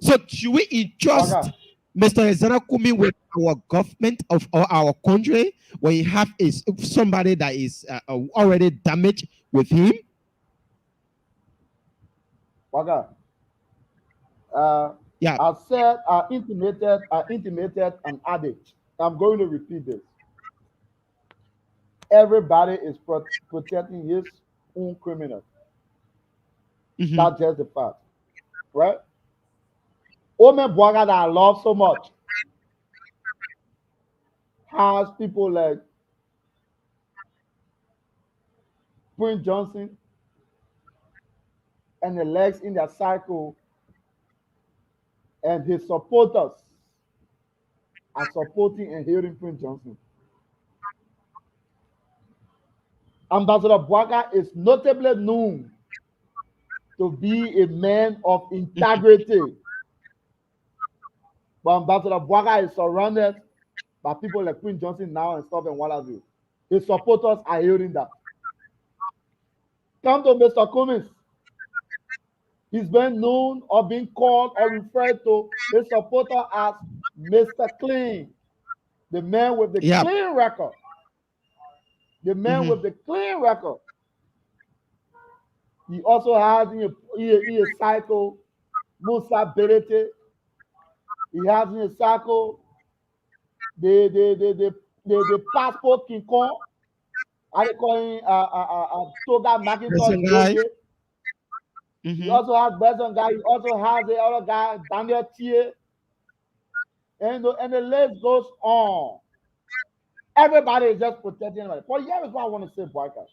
So should we entrust Mr. Alexander Cummings with our government of our country when you have somebody that is already damaged with him? Yeah. I said I intimated an adage. I'm going to repeat this. Everybody is protecting his own criminal. Mm-hmm. That's just the fact, right? Omen Bwaga that I love so much has people like Prince Johnson and the legs in their cycle, and his supporters are supporting and hearing Prince Johnson. Ambassador Bwaga is notably known to be a man of integrity. But Ambassador Bwaga is surrounded by people like Prince Johnson now and stuff and what have you. His supporters are hearing that. Come to Mr. Cummings. He's been known or being called or referred to his supporter as Mr. Clean, the man with the clean record. The man with the clean record. He also has in a cycle Musa Berete. He has in a cycle the passport King Kong. I call him Toga Macintosh. He also has Benson guy. He also has the other guy, Daniel Thier. And the list goes on. Everybody is just protecting everybody. But here is what I want to say, Boyka.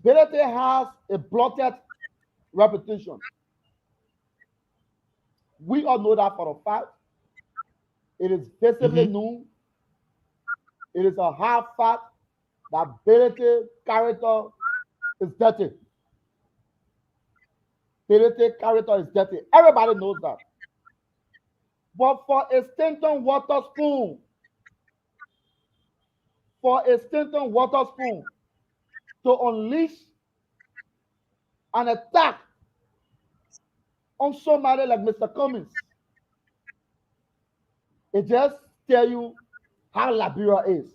Bility has a blotted reputation. We all know that for a fact. It is visibly known. It is a hard fact that Bility character is dirty. Bility character is dirty. Everybody knows that. But for a Stanton Waterspoon, to unleash an attack on somebody like Mr. Cummings, it just tell you how Liberia is.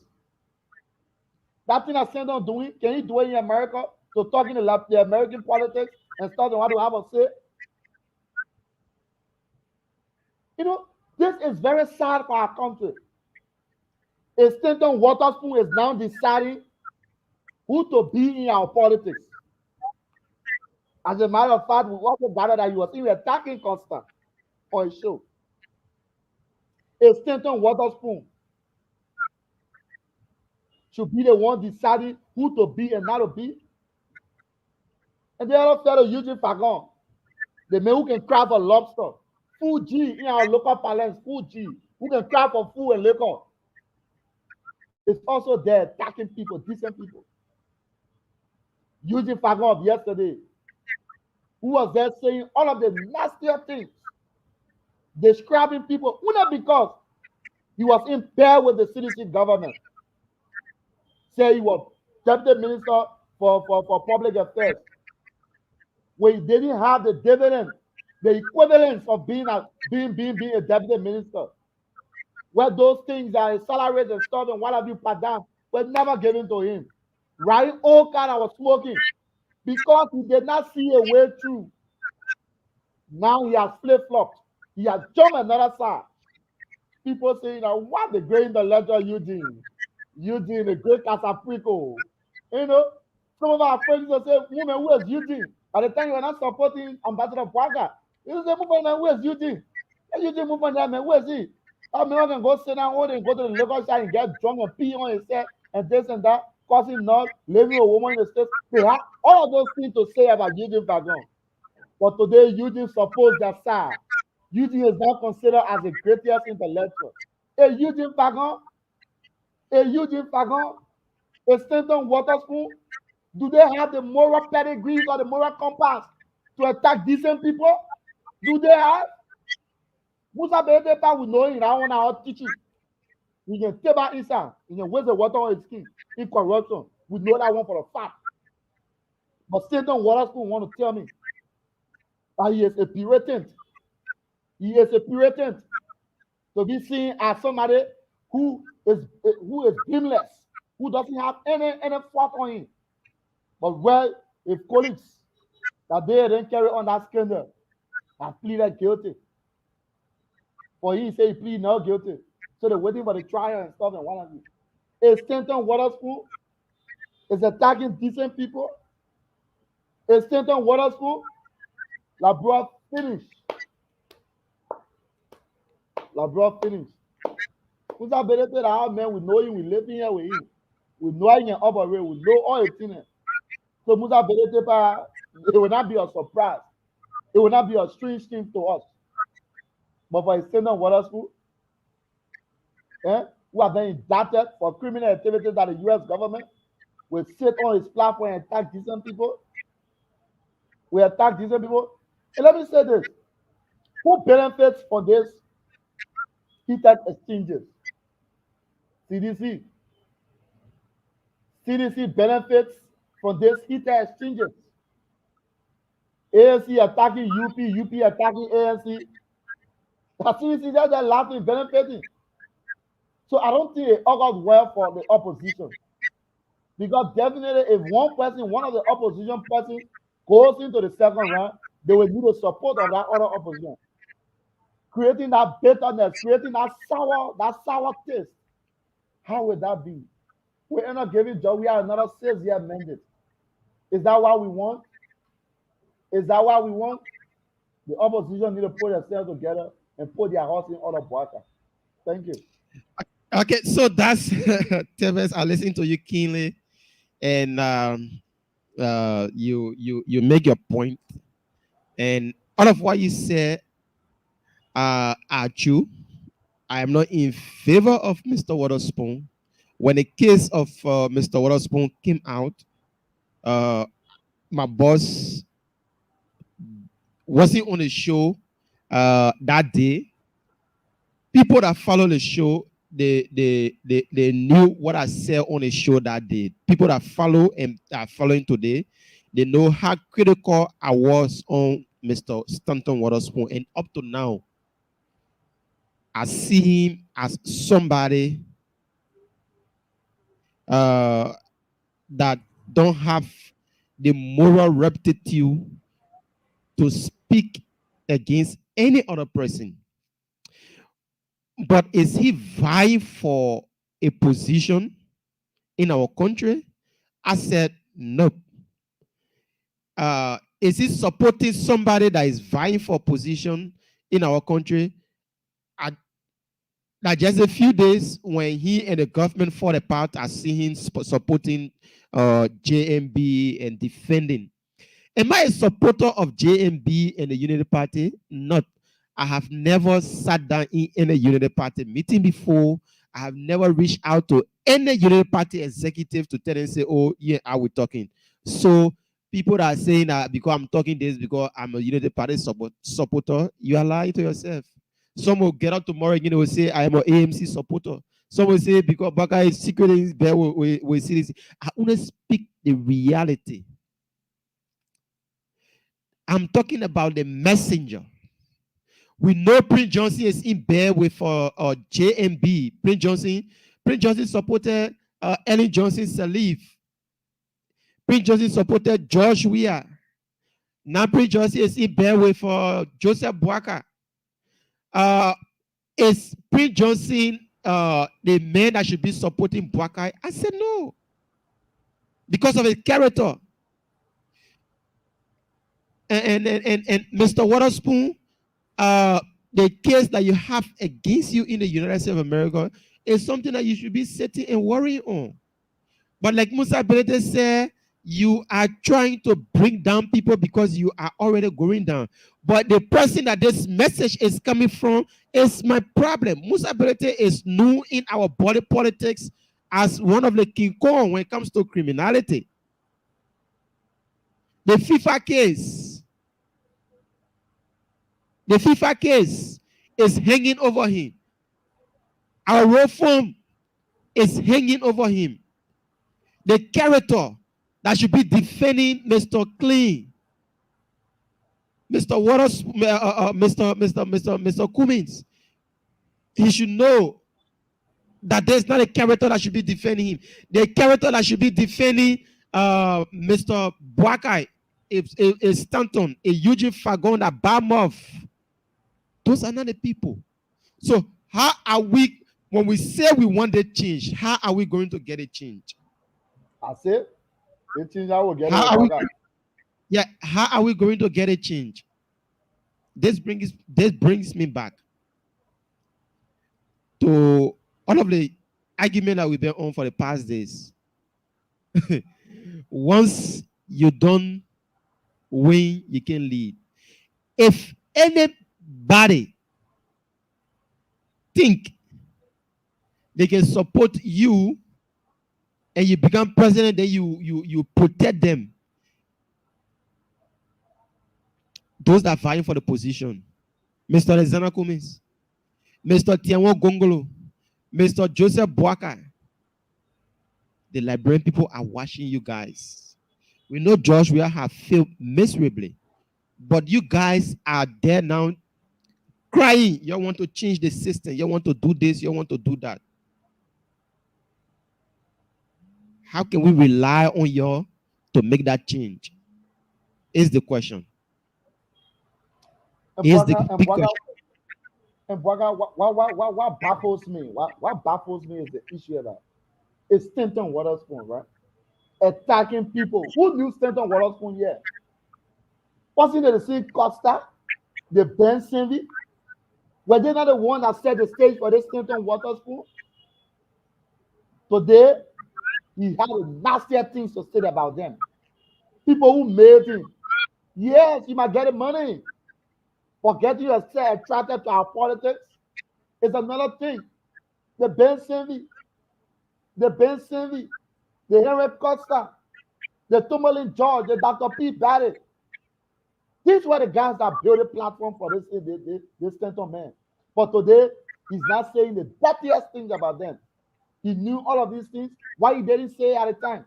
That thing that Stanton doing, can he do it in America? To talk in the American politics and stuff and what do I have to say? You know, this is very sad for our country. A Stanton Waterspoon is now deciding who to be in our politics. As a matter of fact, we also gathered that you were even attacking Costa on his show. A Stanton Waterspoon should be the one deciding who to be and not to be. And the other fellow, Eugene Fagon, the man who can craft a lobster, food G in our local parlance, food G, who can craft for food and liquor, is also there attacking people, decent people. Eugene Fagon of yesterday, who was there saying all of the nastier things, describing people, only because he was in pair with the CDC government. Say he was deputy minister for public affairs, where he didn't have the dividend, the equivalence of being a deputy minister, where those things are salaries and stuff and what have you put down were never given to him. Riding all kind of was smoking because he did not see a way through. Now he has flip-flopped. He has jumped another side. People saying, what the great intellectual Eugene? Eugene, the great Casaprico. You know, some of our friends will say, woman, who is Eugene? At the time you were not supporting Ambassador Parker. You say, who is Eugene? Eugene move on there, man, who is he? That man can go sit down and go to the local side and get drunk and pee on his head and this and that, causing not leaving a woman in the state. They have all of those things to say about Eugene Fagon. But today, Eugene supposed that side. Eugene is now considered as the greatest intellectual. A Eugene Fagon, a Stanton Waterspoon, do they have the moral pedigrees or the moral compass to attack decent people? Do they have? Musa Bedepa will know in our teaching. You can take back inside, you can waste the water on his skin in corruption. We know that one for a fact. But Stanton Waterspoon want to tell me that he is a Puritan. He is a Puritan to be seen as somebody who is blameless, who doesn't have any fault on him. But well, if colleagues that they didn't carry on that scandal have pleaded guilty, for he say he plead not guilty, so they're waiting for the trial and stuff and what have you. A Stanton Waterspoon is attacking decent people. A Stanton Waterspoon, LeBron finished. LeBron finished. Who's that better than our man? We know him, we live here with him. We know him in operate, we know all his things. So Musa Bedetepa, it will not be a surprise. It will not be a strange thing to us. But for a Stanton Waterspoon, who have been indicted for criminal activities that the U.S. government will sit on his platform and attack decent people. We attack decent people. And let me say this. Who benefits from this heated exchanges? CDC. CDC benefits from this heated exchanges. ANC attacking UP, UP attacking ANC. The CDC, they're laughing, benefiting. So I don't think it augurs well for the opposition. Because definitely if one of the opposition persons goes into the second round, they will need the support of that other opposition. Creating that bitterness, creating that sour taste. How would that be? We end up giving Joe another 6-year mandate. Is that what we want? Is that what we want? The opposition need to put themselves together and put their horse in order, Boaka. Thank you. Okay, so that's Teves. I listen to you keenly, and you make your point, and all of what you said are true. I am not in favor of Mr. Waterspoon. When the case of Mr. Waterspoon came out, my boss wasn't on the show that day. People that follow the show, they knew what I said on the show that day. People that follow and are following today, they know how critical I was on Mr. Stanton Waterspoon. And up to now, I see him as somebody that don't have the moral rectitude to speak against any other person. But is he vying for a position in our country? I said, no. Is he supporting somebody that is vying for a position in our country? That just a few days when he and the government fall apart, I see him supporting JMB and defending. Am I a supporter of JMB and the Unity Party? Not. I have never sat down in any Unity Party meeting before. I have never reached out to any Unity Party executive to tell them, say, oh, yeah, are we talking? So people that are saying that because I'm talking this, because I'm a Unity Party supporter, you are lying to yourself. Some will get up tomorrow again and will say, I am an AMC supporter. Some will say, because Baka is secretly in bed with CDC. I want to speak the reality. I'm talking about the messenger. We know Prince Johnson is in bed with JMB. Prince Johnson supported Ellen Johnson Sirleaf. Prince Johnson supported George Weah. Now Prince Johnson is in bed with Joseph Boakai. Is Prince Johnson the man that should be supporting Boakai? I said no. Because of his character. And Mr. Waterspoon, the case that you have against you in the United States of America is something that you should be sitting and worrying on. But like Musa Belete said, you are trying to bring down people because you are already going down. But the person that this message is coming from is my problem. Musa Belete is new in our body politics as one of the King Kong when it comes to criminality. The FIFA case is hanging over him. Our reform is hanging over him. The character that should be defending Mr. Clean, Mr. Waters, Mr. Cummins, he should know that there's not a character that should be defending him. The character that should be defending Mr. Boakai is Stanton, a Eugene Fagon, a Bamov. Those are not the people. So how are we, when we say we want a change, how are we going to get a change? I said, the change I will get. How are we going to get a change? This brings me back to all of the argument that we've been on for the past days. Once you don't win, you can lead. If anybody think they can support you and you become president, then you protect them. Those that are vying for the position. Mr. Alexander Cummins, Mr. Tianwo Gongolo, Mr. Joseph Boakai. The Liberian people are watching you guys. We know George Weah have failed miserably. But you guys are there now crying. You want to change the system. You want to do this. You want to do that. How can we rely on you to make that change? Is the question. And Boakai, what baffles me? What baffles me is the issue that it's Stanton Waterspoon, right? Attacking people. Who knew Stanton Waterspoon yet? Wasn't it the same Costa, the Ben Senvi? Were they not the one that set the stage for this Stanton Waterspoon? Today, he had nastier things to say about them. People who made him. Yes, you might get the money. But getting yourself attracted to our politics is another thing. The Ben Senvi, the Henry Costa, the Tumulin George, the Dr. P. Barrett. These were the guys that built a platform for this Stanton man. But today, he's not saying the dirtiest things about them. He knew all of these things. Why he didn't say it at the time?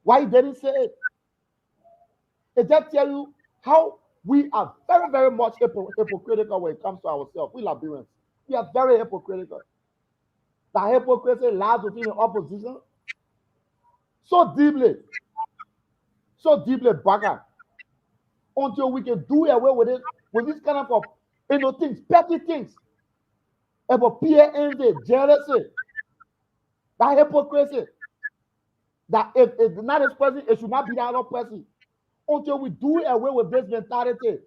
Why he didn't say it? It just tell you how we are very, very much hypocritical when it comes to ourselves. We Liberians. We are very hypocritical. The hypocrisy lies within the opposition so deeply, Baka, until we can do away with it, with this kind of things, petty things, about peer envy, jealousy, that hypocrisy, that if it's not this person, it should not be the other person. Until we do away with this mentality.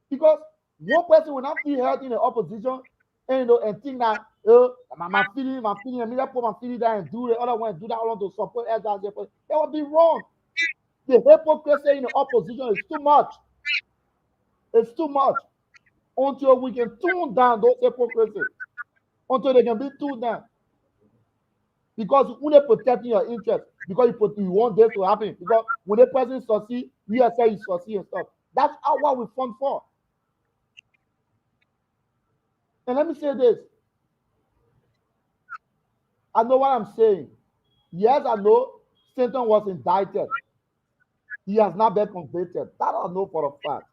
Because one person will not feel hurt in the opposition and think that my feeling, and me put my feeling down and do the other one, do that one to support others. It would be wrong. The hypocrisy in the opposition is too much. It's too much. Until we can tune down those hypocrisy. Until they can be tuned down. Because you only protecting your interest. Because you want this to happen. Because when the person succeed, you say he succeed and stuff. That's what we fund for. And let me say this. I know what I'm saying. Yes, I know Stanton was indicted. He has not been convicted. That I know for a fact.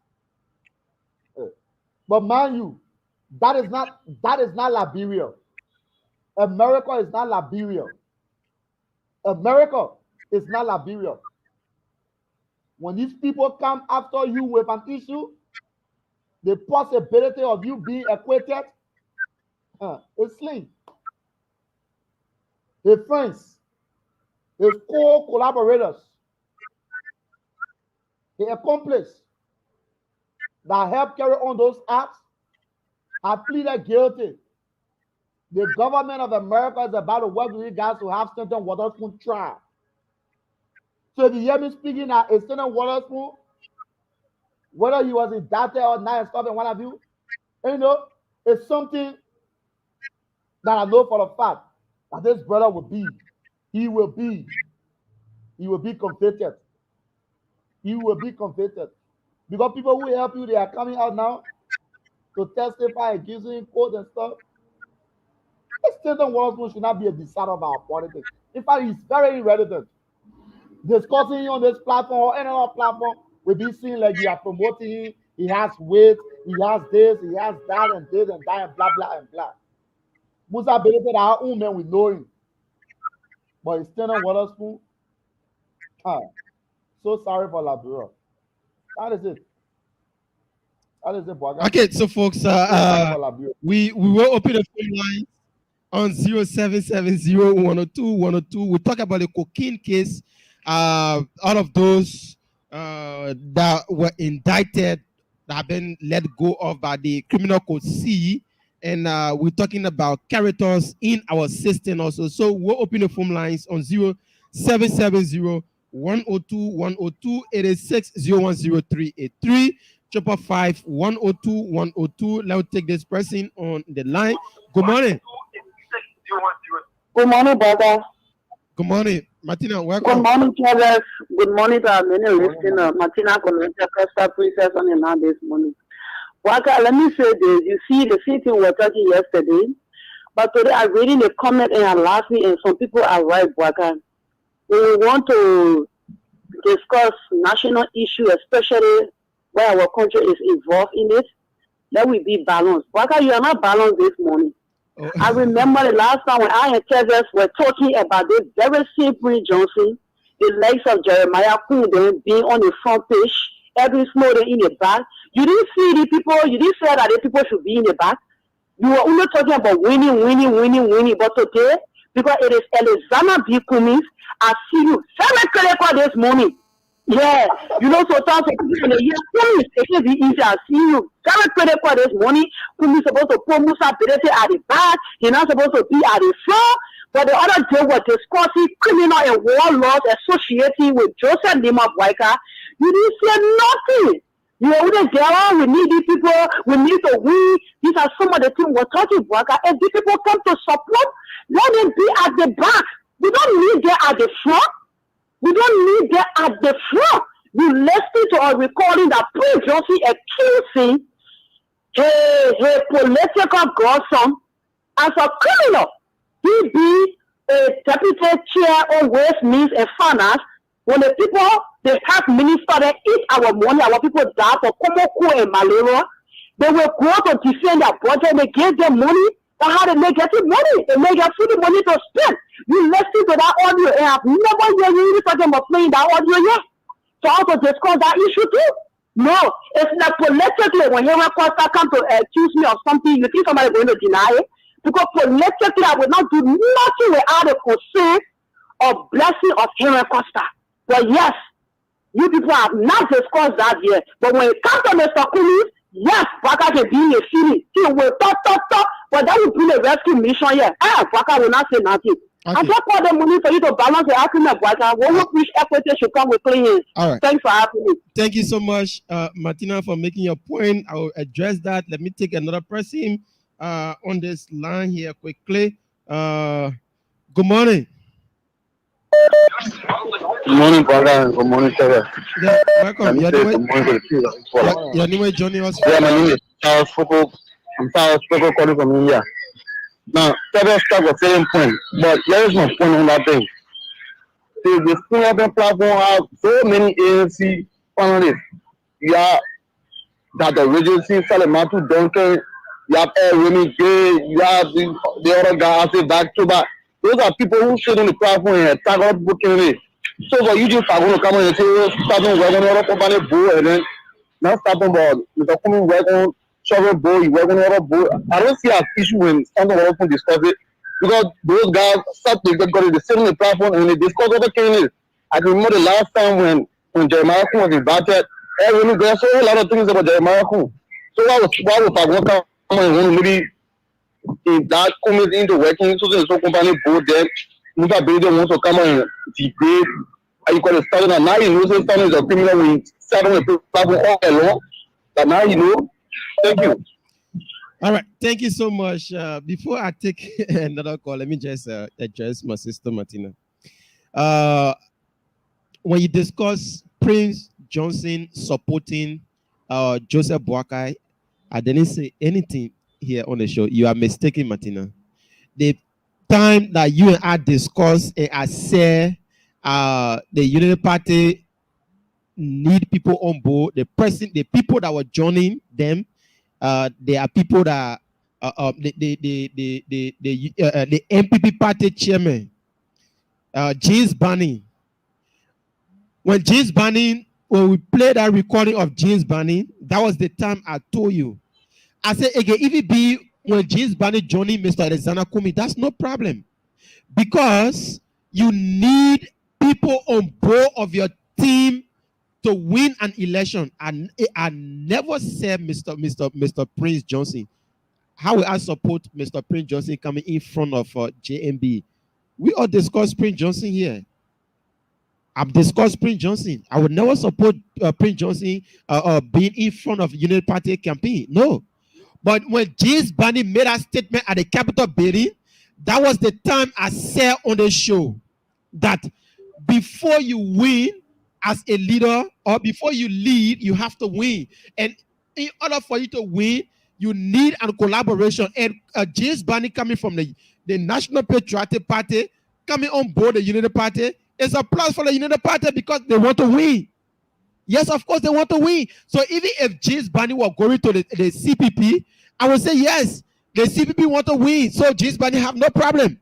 But mind you, that is not Liberia. America is not Liberia. America is not Liberia. When these people come after you with an issue, the possibility of you being acquitted is slim. His friends, his co-collaborators, the accomplice that helped carry on those acts have pleaded guilty. The government of America is about to work with you guys to have Stanton Waterspoon trial. So if you hear me speaking at a Stanton Waterspoon, whether he was indicted or not and stuff and what have you, it's something that I know for a fact that this brother will be convicted. He will be convicted. Because people who help you, they are coming out now to testify against you in court and stuff. Stanton Waterspoon should not be a decider of our politics. In fact, he's very irrelevant. Discussing on this platform or any other platform will be seen like you are promoting him. He has weight, he has this, he has that, and this and that, and blah, blah, and blah. Musa benefit our own men, we know him. But it's Stanton Waterspoon. So sorry for Liberia. That is it. Okay, so folks, we will open the phone line on 0770-102-102. We talk about the cocaine case. All of those that were indicted, that have been let go of by the criminal code C, and we're talking about characters in our system also. So we'll open the phone lines on 0770-102-102, 86-010383, 555-102-102. Let's take this person on the line. Good morning. Good morning, brother. Good morning, Martina. Welcome. Good morning, Travis. Good morning to our many listeners. Martina, Costa Princess on the line this morning. Waka, let me say this. You see, the same thing we were talking yesterday, but today I'm reading a comment and I'm laughing, and some people are right, Waka. We want to discuss national issue, especially where our country is involved in it. Let we be balanced. Waka, you are not balanced this morning. Oh. I remember the last time when I and Travis were talking about this very same Prince Johnson, the legs of Jeremiah Kunden being on the front page, every small day in the back. You didn't see the people, you didn't say that the people should be in the back. You were only talking about winning. But today, because it is Alexander B. Cummings, I see you very clear this morning. Yeah, you know, so talk to people in the year, please, it can be easy. I see you. Very credit for this money. Who is supposed to put Musa Berete at the back? You're not supposed to be at the front. But the other day was discussing criminal and war laws associated with Joseph Lima Boyka. You didn't say nothing. You know, with the girl, we need these people, we need to win. These are some of the things we're talking about. And these people come to support, let them be at the back. We don't need them at the front. We don't need them at the front. You listen to a recording that Prince Johnson accusing his political godson as a criminal. He be a deputy chair on Waste, Means and Finance. When the people, the health minister, they eat our money, our people die for Komoko and malaria. They will go to defend their budget and they give them money. But how they make it money? They make it free money to spend. You listen to that audio and I've never heard you talking about playing that audio yet. So I also discuss that issue too. No, it's not politically when Henry Costa come to accuse me of something, you think somebody going to deny it? Because politically I will not do nothing without the consent or blessing of Henry Costa. But yes, you people have not discussed that yet. But when it comes to Mr. Kumi, yes, Baka can be in a city. He will talk. But that will be a rescue mission here. Baka will not say nothing. Okay. I just want the money for you to balance the argument, Baka. We will wish equity should come with clean hands. All right. Thanks for having me. Thank you so much, Martina, for making your point. I will address that. Let me take another person on this line here quickly. Good morning. Good morning, brother. Good morning, sir. Yeah, welcome. Your Good morning to the your name is Johnny us. Yeah, my name is Charles Foko. I'm Charles Foko calling from India. Now, several start the same point, but there is no point on that thing. See, the Spring Open platform have so many ANC panelists. You have that the Regency, Salamatu Duncan, you have Remy Gay, you have the other guy, I say back to back. Those are people who sit on the platform and tag up booking. So for you just are going to come and say, oh, start on work on other company board and then now start on board. Mr. Coming work on shovel board, you work on other board. I don't see an issue when standing up and discuss it because those guys start they got it, they sit on the platform and they discuss other things. I remember the last time when Jeremiah Kuhn was invited, everyone there so a lot of things about Jeremiah Kuhn. So why was I going to come and maybe in that coming into working so company board then Musa Bede wants to come and debate. You got to start and now you know so Stan is a criminal when start on the platform all along. But now you know. Thank you. All right, thank you so much. Before I take another call, let me just address my sister Martina. When you discuss Prince Johnson supporting Joseph Boakai, I didn't say anything here on the show. You are mistaken, Martina. The time that you and I discussed and I said the Unity Party need people on board. The people that were joining them, they are people that the MPP party chairman, James Banning. When we played that recording of James Banning, that was the time I told you. I said again, if it be when James Banning joining Mr. Alexander Kumi, that's no problem. Because you need people on board of your team to win an election. And I never said Mr. Prince Johnson. How will I support Mr. Prince Johnson coming in front of JMB? We all discussed Prince Johnson here. I've discussed Prince Johnson. I would never support Prince Johnson being in front of Unity Party campaign. No. But when James Banning made a statement at the Capitol building, that was the time I said on the show that before you win as a leader or before you lead, you have to win. And in order for you to win, you need a collaboration. And James Banning coming from the National Patriotic Party, coming on board the Unity Party, is a plus for the Unity Party because they want to win. Yes, of course, they want to win. So even if James Banning were going to the CPP, I would say yes, the CPP want to win. So James Banning have no problem.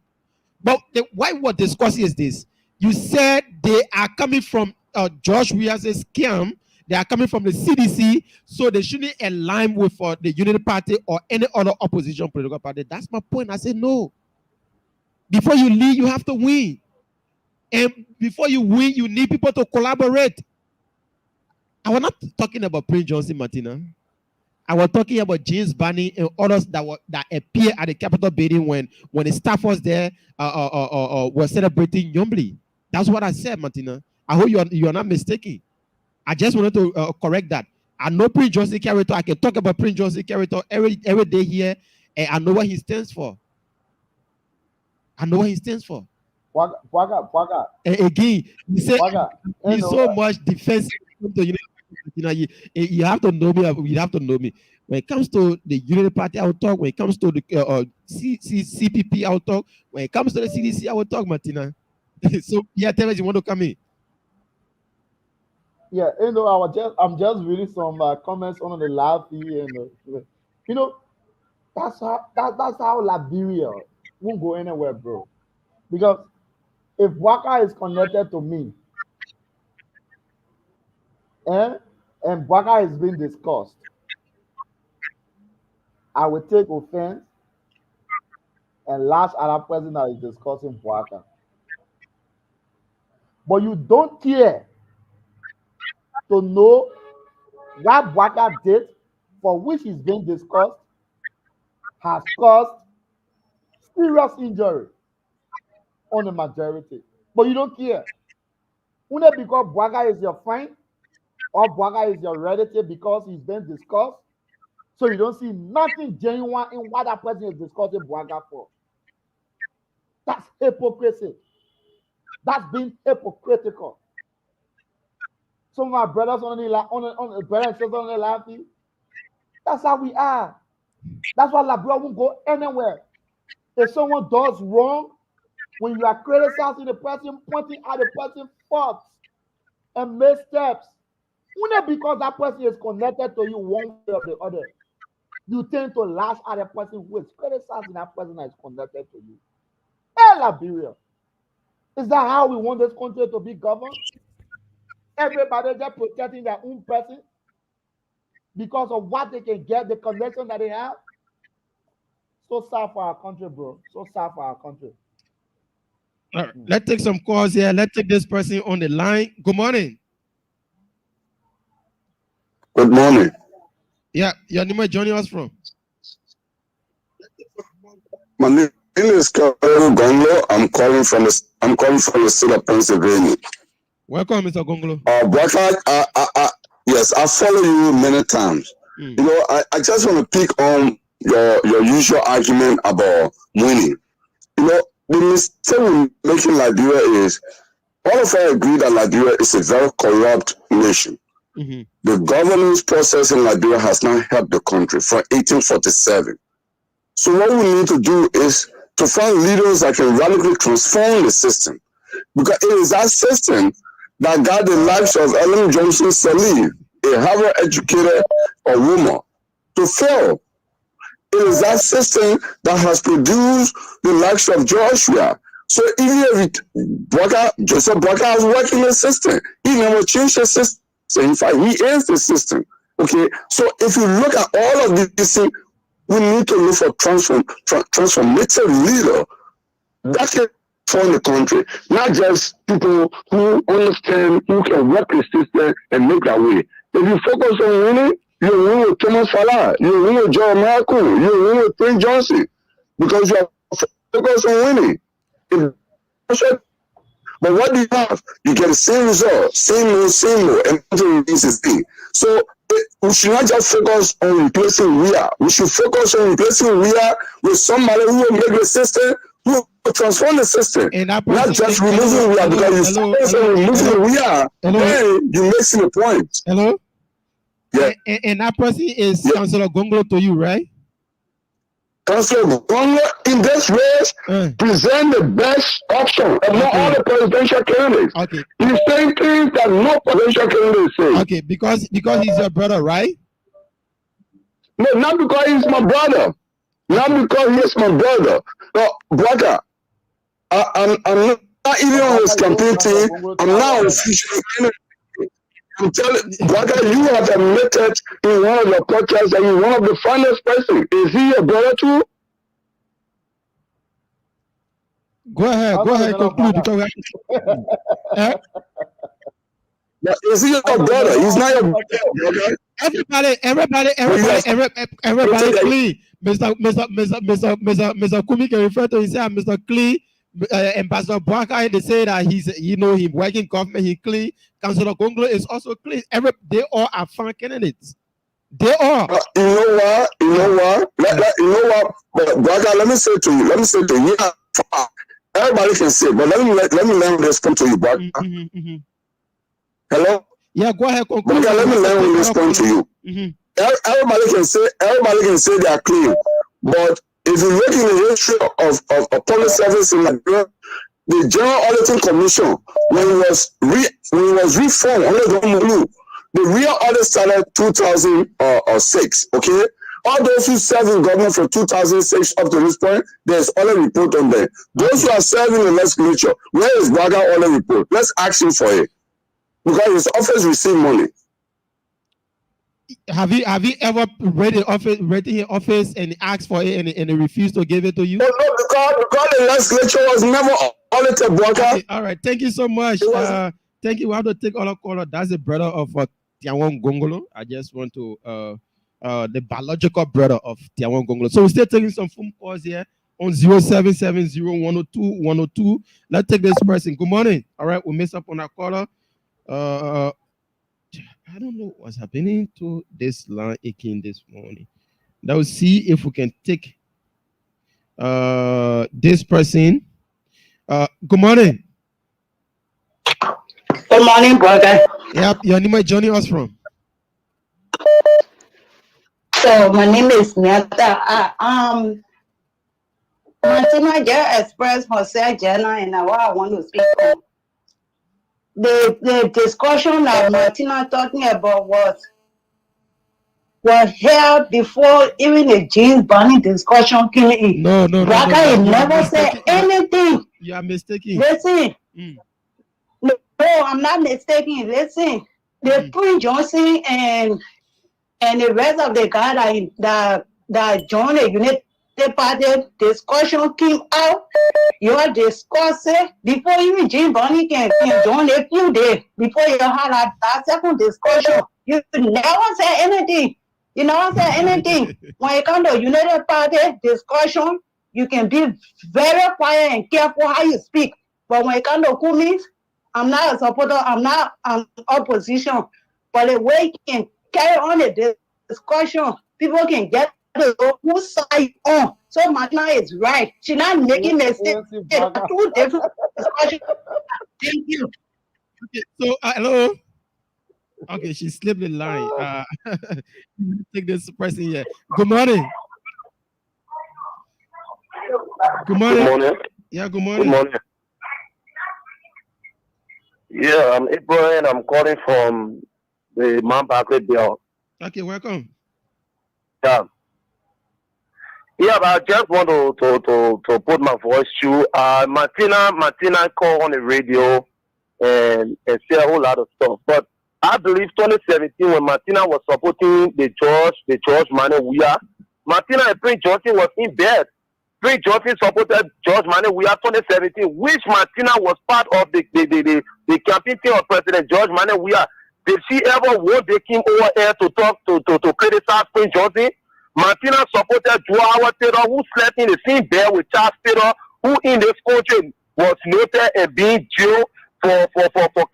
But why we're discussing is this. You said they are coming from George Rias's scam. They are coming from the CDC, so they shouldn't align with the Unity Party or any other opposition political party. That's my point. I said no. Before you lead, you have to win. And before you win, you need people to collaborate. I was not talking about Prince Johnson, Martina. I was talking about James Barney and others that appeared at the Capitol building when the staff was there were celebrating Yombly. That's what I said, Martina. I hope you are not mistaken. I just wanted to correct that. I know Prince Johnson character. I can talk about Prince Johnson character every day here, and I know what he stands for. I know what he stands for. Waka. And again, you say Waka, he's so much defensive to you have to know me. You have to know me. When it comes to the Unity Party, I will talk. When it comes to the CPP, I will talk. When it comes to the CDC, I will talk, Martina. So yeah, tell us you want to come in. Yeah, I'm just reading some comments on the live feed, and that's how Liberia won't go anywhere, bro. Because if Waka is connected to me, and Waka is being discussed, I will take offense and lash at that person that is discussing Waka. But you don't care to know what Waka did for which is being discussed has caused serious injury on the majority. But you don't care. Only because Waka is your friend or Waka is your relative because he's been discussed. So you don't see nothing genuine in what that person is discussing Waka for. That's hypocrisy. That's being hypocritical. Some of my brothers on the brothers and sisters on the laughing. That's how we are. That's why Labra won't go anywhere. If someone does wrong, when you are criticizing the person, pointing at the person's faults and missteps, only because that person is connected to you one way or the other, you tend to lash at a person who is criticizing that person that is connected to you. Hey, Liberia, is that how we want this country to be governed? Everybody just protecting their own person because of what they can get, the connection that they have. So sad for our country, bro. So sad for our country. All right, let's take some calls here. Let's take this person on the line. Good morning. Good morning. Yeah, your name is joining us from? My name is Carol Gonglo. I'm calling from the state of Pennsylvania. Welcome, Mr. Gonglo. Yes, I follow you many times. I just want to pick on your usual argument about winning. The mistake we make in Liberia is all of us agree that Liberia is a very corrupt nation. Mm-hmm. The governance process in Liberia has not helped the country from 1847. So what we need to do is to find leaders that can radically transform the system. Because it is that system that got the lives of Ellen Johnson Sirleaf, a Harvard-educated woman, to fail. It is that system that has produced the likes of Joshua. So even if Joseph Boakai has worked in the system, he never changed the system. In fact, he is the system. Okay, so if you look at all of these things, we need to look for transformative leader that can transform the country, not just people who understand, who can work the system and make that way. If you focus on winning, you win with Thomas Falah, you win with Joe Marco, you win with Prince Johnson, because you are focused on winning. But what do you have? You get the same result, same old, and nothing remains the same. So we should not just focus on replacing Ria. We should focus on replacing Ria with somebody who will make the system, who will transform the system. Not just removing Ria, because you focus on removing Ria, then you're missing the point. Hello? Yeah. And that person is Councillor Gonglo to you, right? Councillor Gonglo, in this race, present the best option among all the presidential candidates. Okay. He's saying things that no presidential candidate say. Okay, because he's your brother, right? No, not because he's my brother. Not because he's my brother. No, brother, I'm not even on his campaign team. I'm now officially. I'm telling brother, you have admitted in one of your podcasts that you're one of the finest person. Is he your brother too? Go ahead, conclude because we have to... But is he your brother? He's not your brother. Everybody, Clee. Mr. Kumi can refer to himself, Mr. Clee. Ambassador Bwaka, they say that he's, he working government, he Clee. Councillor Gonglo is also Clee. They all are fun candidates. They are. You know what? But Bwaka, let me say to you, yeah, everybody can say, but let me learn this come to you, Bwaka. Hello? Yeah, go ahead. Bwaka, let me learn this come to you. Everybody can say they are clean, but if you look in the history of public service in Nigeria, the General Auditing Commission, when it was reformed under the real audit started 2006. Okay, all those who served in government from 2006 up to this point, there's audit report on there. Those who are serving in the legislature, where is Braga audit report? Let's ask him for it, because his office received money. Have you ever read in office and asked for it and he refused to give it to you? No, because the legislature was never audited, Bwaka. Okay, all right, thank you so much. Thank you. We have to take all of caller. That's the brother of Tiawon Gongolo. I just want to the biological brother of Tiawon Gongolo. So we're still taking some phone calls here on 0770-102-102. Let's take this person. Good morning. All right, we messed up on our caller. I don't know what's happening to this line again this morning. Now we'll see if we can take this person. Good morning. Good morning, brother. Yep, your name is joining us from. So my name is Nyata. Martina just expressed herself, Jenna, and what I want to speak on. The discussion that Martina talking about was held before even the James Barney discussion came in. No. Braga never said anything. You are mistaken. Listen. No, I'm not mistaken. Listen. The Prince Johnson and the rest of the guys that joined the United Party discussion came out. You are discussing before even Jim Bonnie can join a few days before you had that second discussion. You never say anything. You never say anything. When it comes to United Party discussion, you can be very quiet and careful how you speak. But when it comes to Kumis, I'm not a supporter. I'm not an opposition. But the way you can carry on the discussion, people can get to know whose side on. So Martina is right. She's not making mistakes. Two different discussions. Thank you. Okay, so hello. Okay, she slipped the line. Take this person here. Good morning. Good morning. Good morning. Yeah, good morning. Good morning. Yeah, I'm Ibrahim. I'm calling from the Mount Barclay Bill. Okay, welcome. Yeah. Yeah, but I just want to put my voice through. Martina called on the radio and say a whole lot of stuff. But I believe 2017 when Martina was supporting the George Manewuya, Martina and Prince Johnson was in bed. Prince Johnson supported George Manewuya 2017, which Martina was part of the campaign team of President George Manewuya. Did she ever want the king over here to talk to criticize Prince Johnson? Martina supported Joao Taylor, who slept in the same bed with Charles Taylor, who in this country was noted and being jailed for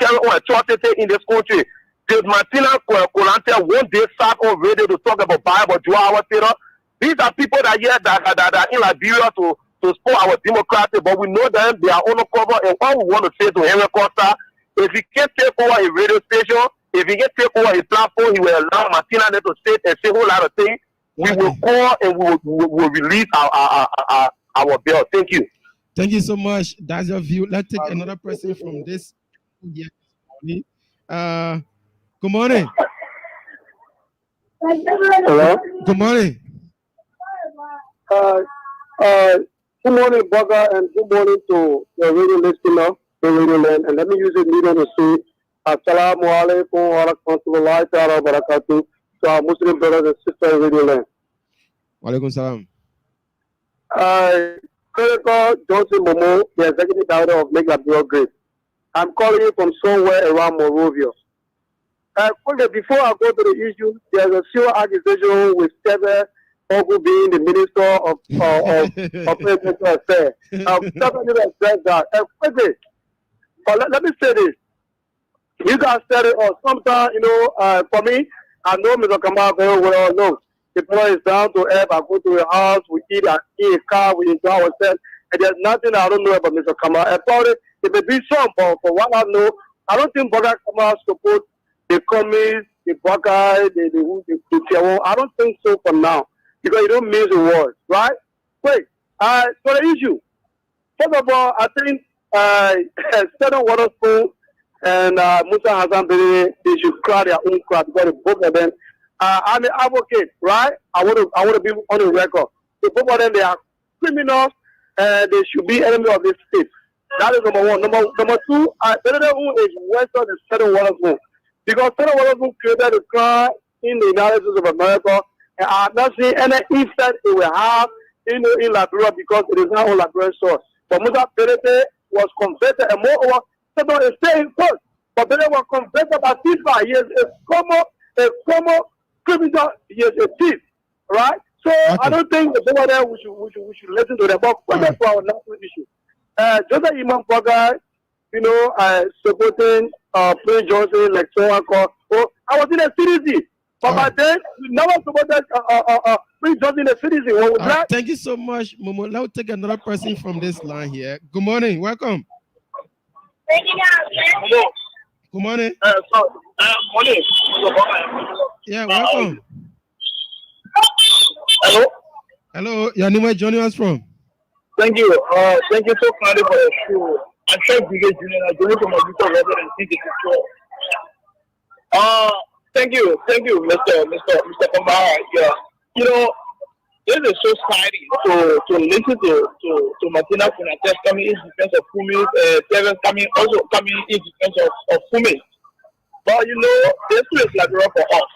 carrying on atrocity in this country. Did Martina Kolante one day sat on radio to talk about Bible Joao Taylor? These are people that are in Liberia to support our democracy, but we know them, they are undercover. And what we want to say to Henry Costa, if he can't take over a radio station, if he can take over a platform, he will allow Martina to sit and say a whole lot of things. We will call and we will release our bill. Thank you. Thank you so much. That's your view. Let's take another person from this. Good morning. Hello. Good morning. Good morning, Bugger, and good morning to the radio listener, the radio land. And let me use the medium to say, Assalamu alaikum wa rahmatullahi wa barakatuh to our Muslim brothers and sisters in radio land. Wa alaikum salam. Senator Johnson Momo, the executive director of Make Liberia Great. I'm calling you from somewhere around Monrovia. quickly, before I go to the issue, there's a serious accusation with Tebe Ogu being the Minister of Presidential Affairs. Tebe didn't address that. Quickly, but let me say this. You guys said it, or sometimes, for me, I know Mr. Kamal very well. No, the brother is down to earth. I go to a house, we eat a car, we enjoy ourselves, and there's nothing I don't know about Mr. Kamal. About it may be some, but for what I know, I don't think Brother Kamal support the commies, the Buckeye, the Tiawo. I don't think so for now, because you don't mean the word, right? Wait, so the issue. First of all, I think certain water school and Musa Hassan Bede, they should cry their own cry because both of them. I'm an advocate, right? I want to be on the record. The both of them, they are criminals, and they should be enemy of this state. That is number one. Number two, Bede is west of the Southern Water School, because Southern Water School created a crime in the United States of America, and I'm not seeing any effect it will have in Liberia because it is not on Liberian source. But Musa Bede was converted, and moreover, Seton is staying first. But Bede was converted by FIFA. He is a former criminal. He is a thief, right? So okay. I don't think the over there we should listen to them. But back to our national issue. Joseph Imam Kwaga, supporting Prince Johnson, like so I was in a CDC. But by then, we never supported Prince Johnson in a CDC. Thank you so much, Momo. Let's take another person from this line here. Good morning. Welcome. Hello. Good morning. Morning. Yeah, welcome. Hello. Hello. Your name is joining us from? Thank you. Thank you so kindly for the show. I'm sure Brigadier Junior. I joined from my Mr. Robert and see the show. Thank you, Mr. Kamara. Yeah. This is so exciting to listen to Martina Funates coming in defense of Fumis, Tevez coming in defense of Fumis. But this is Liberia for us.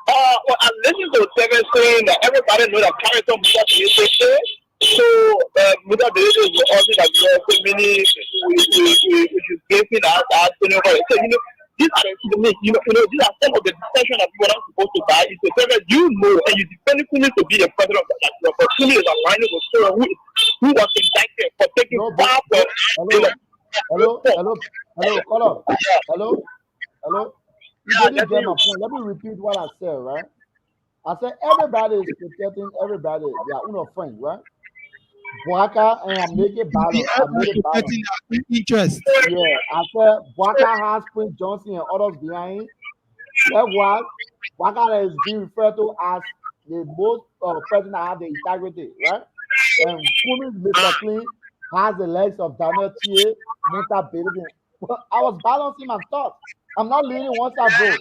Well, I listened to Tevez saying that everybody knows that character Musa Bede. So Musa Bede is also that we should give me that. So these are these are some of the discussion that people are supposed to buy. It's a favor and you defend Kumi to be the president of the but Kumi is aligning with someone who was indicted for taking power from. Hello, call up. Hello. You didn't get my point. Let me repeat what I said, right? I said everybody is protecting everybody, their own friend, right? Boaka and make it balance. Interest. Yeah, I said Boaka has Prince Johnson and others behind. That's why Boaka is being referred to as the most person that has the integrity, right? And Kumi's Mr. Clean has the legs of Daniel T. Musa Bede. I was balancing my thoughts. I'm not leaning one side, bro.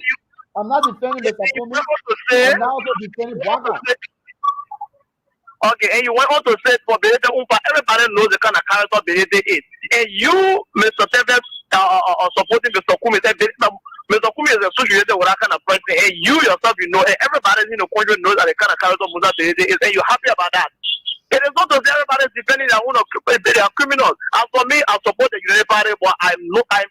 I'm not defending Mr. Kumi. I'm not also defending Boaka. Okay, and you went on to say for Bede Umpa, everybody knows the kind of character Bede is. And you, Mr. Tevez, supporting Mr. Kumi, Mr. Kumi is associated with that kind of person, and you yourself, and everybody in the country knows that the kind of character Musa Bede is, and you're happy about that. It is not to say everybody is defending their own criminals. As for me, I support the United Party, but I'm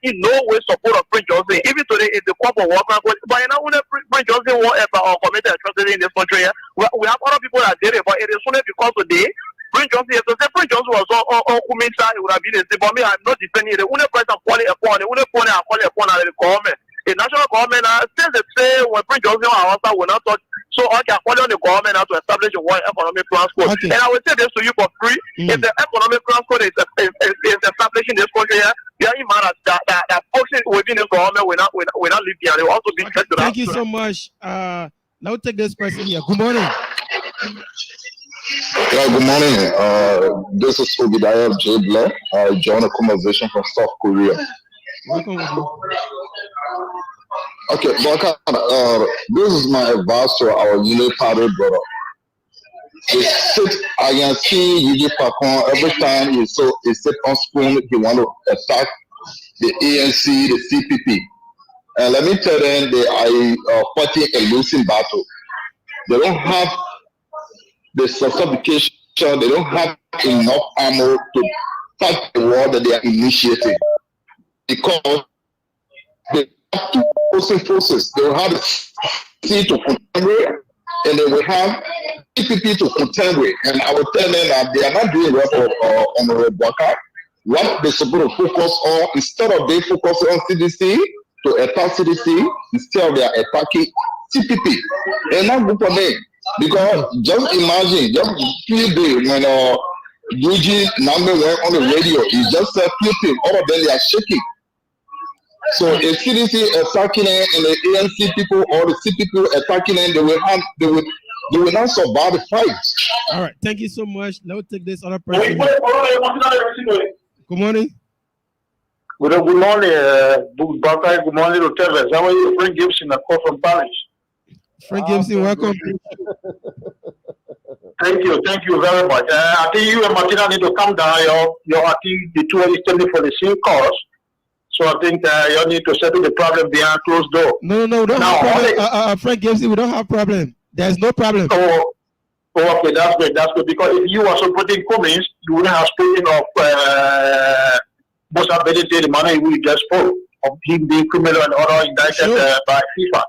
in no way support of Prince Johnson. Even today, it's the corporate worker. But when Prince Johnson committed atrocity in this country, we have other people that did it, but it is only because today, Prince Johnson, if to say Prince Johnson was on Kuminsa, it would have been the same. But me, I'm not defending it. The only person calling upon the government. The national government says the same when Prince Johnson will not touch. So I can call on the government now to establish a world economic transport. Okay. And I will say this to you for free. If the economic transport is established in this country, there is man that folks within this government will not live here. They will also be sent to that. Thank you so much. Now take this person here. Good morning. Yeah, good morning. This is Obadiah J. Blair. I joined a conversation from South Korea. Welcome. Okay, Baka, this is my advice to our Unity Party brother. I can see UG Pakon every time he sit on spoon, he want to attack the ANC, the CPP. And let me tell them they are fighting a losing battle. They don't have the sophistication, they don't have enough ammo to fight the war that they are initiating. Because they have to opposing forces. They will have the C to contend with, and they will have CPP to contend with. And I will tell them that they are not doing well for Honorable Bwaka. What they're supposed to focus on, instead of they focusing on CDC to attack CDC, instead they are attacking CPP. And not good for them. Because just imagine, just few days when Eugene number went on the radio, he just said flipping, all of them they are shaking. So if CDC attacking them and the ANC people or the C people attacking them, they will not survive the fight. All right, thank you so much. Let's take this other person. Good morning. Good morning, Bwaka. Good morning, Lieutenant. How are you? Frank Gibson, I call from Paris. Frank Gibson, welcome. Thank you very much. I think you and Martina need to come down. I think the two are standing for the same cause. So I think you need to settle the problem behind closed door. No, we don't have problem. Frank Gibson, we don't have problem. There's no problem. Oh, okay, that's good. Because if you were supporting Cummins, you wouldn't have spoken of most ability, the money we just spoke of him being criminal and other indicted by FIFA.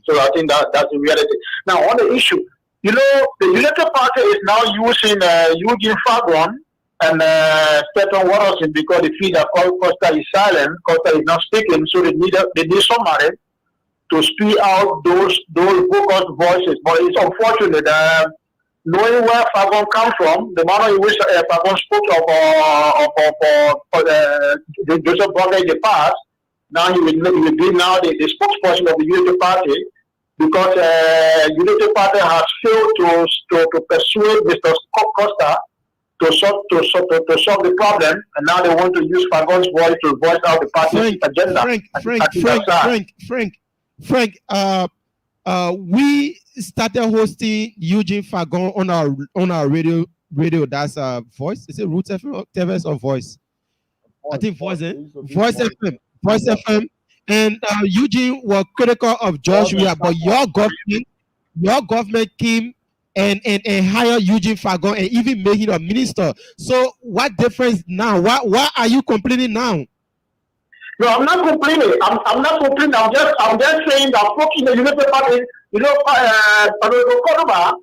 So I think that's the reality. Now on the issue, the United Party is now using Eugene Fagon and Stephen Watterson because they feel that Costa is silent, Costa is not speaking, so they need somebody to speak out those vocal voices. But it's unfortunate that knowing where Fagon comes from, the manner in which Fagon spoke of Joseph Butler in the past, now he will be now the spokesperson of the Unity Party because Unity Party has failed to persuade Mr. Costa to solve the problem, and now they want to use Fagon's voice to voice out the party's agenda. Frank, we started hosting Eugene Fagon on our radio. That's Voice. Is it Root FM, TVS or Voice? I think Voice. Voice FM. And Eugene was critical of George Weah, but your government came and hired Eugene Fagon and even made him a minister. So what difference now? Why are you complaining now? No, I'm not complaining. I'm not complaining. I'm just saying that folks in the United Party, Honorable Cordoba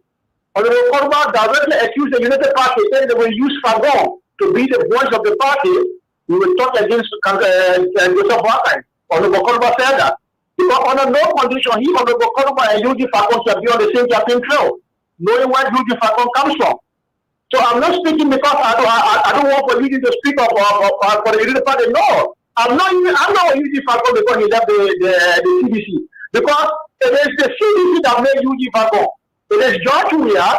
directly accused the United Party saying they will use Fagon to be the voice of the party. We will talk against Joseph Bwaka. Honorable Cordoba said that. Because under no condition, he, Honorable Cordoba and Eugene Fagon shall be on the same campaign trail, knowing where Eugene Fagon comes from. So I'm not speaking because I don't want for Eugene to speak for the United Party. No. I'm not Eugene Fagon because he left the CDC. Because it is the CDC that made Eugene Fagon. It is George Weah.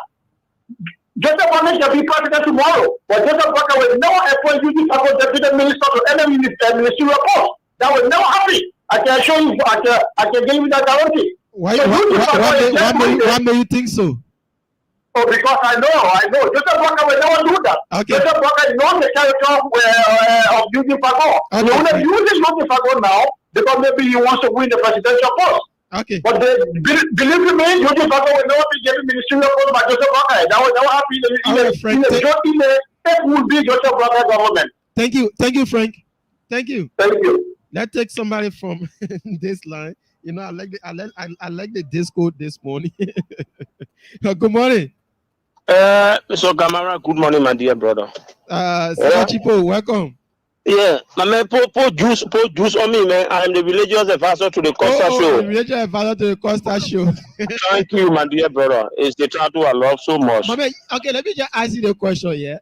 Joseph Bwaka shall be president tomorrow. But Joseph Bwaka will never appoint Eugene Fagon deputy minister to any ministerial post. That will never happen. I can show you. I can give you that guarantee. Why may you think so? Oh, because I know. Joseph Bwaka will never do that. Okay. Joseph Bwaka is not the character of Eugene Fagon. Okay. He only uses Eugene Fagon now because maybe he wants to win the presidential post. Okay. But believe me, Eugene Fagon will never be given ministerial post by Joseph Bwaka. That will never happen it will be Joseph Bwaka government. Thank you, Frank. Thank you. Let's take somebody from this line. I like the disco this morning. Good morning. Mr. Gamara, good morning, my dear brother. Chipo, welcome. Yeah, my man, pour juice on me, man. I'm the religious advisor to the Costa Show. The religious advisor to the Costa Show. Thank you, my dear brother. It's the title I love so much. My man, okay, let me just ask you the question, yeah.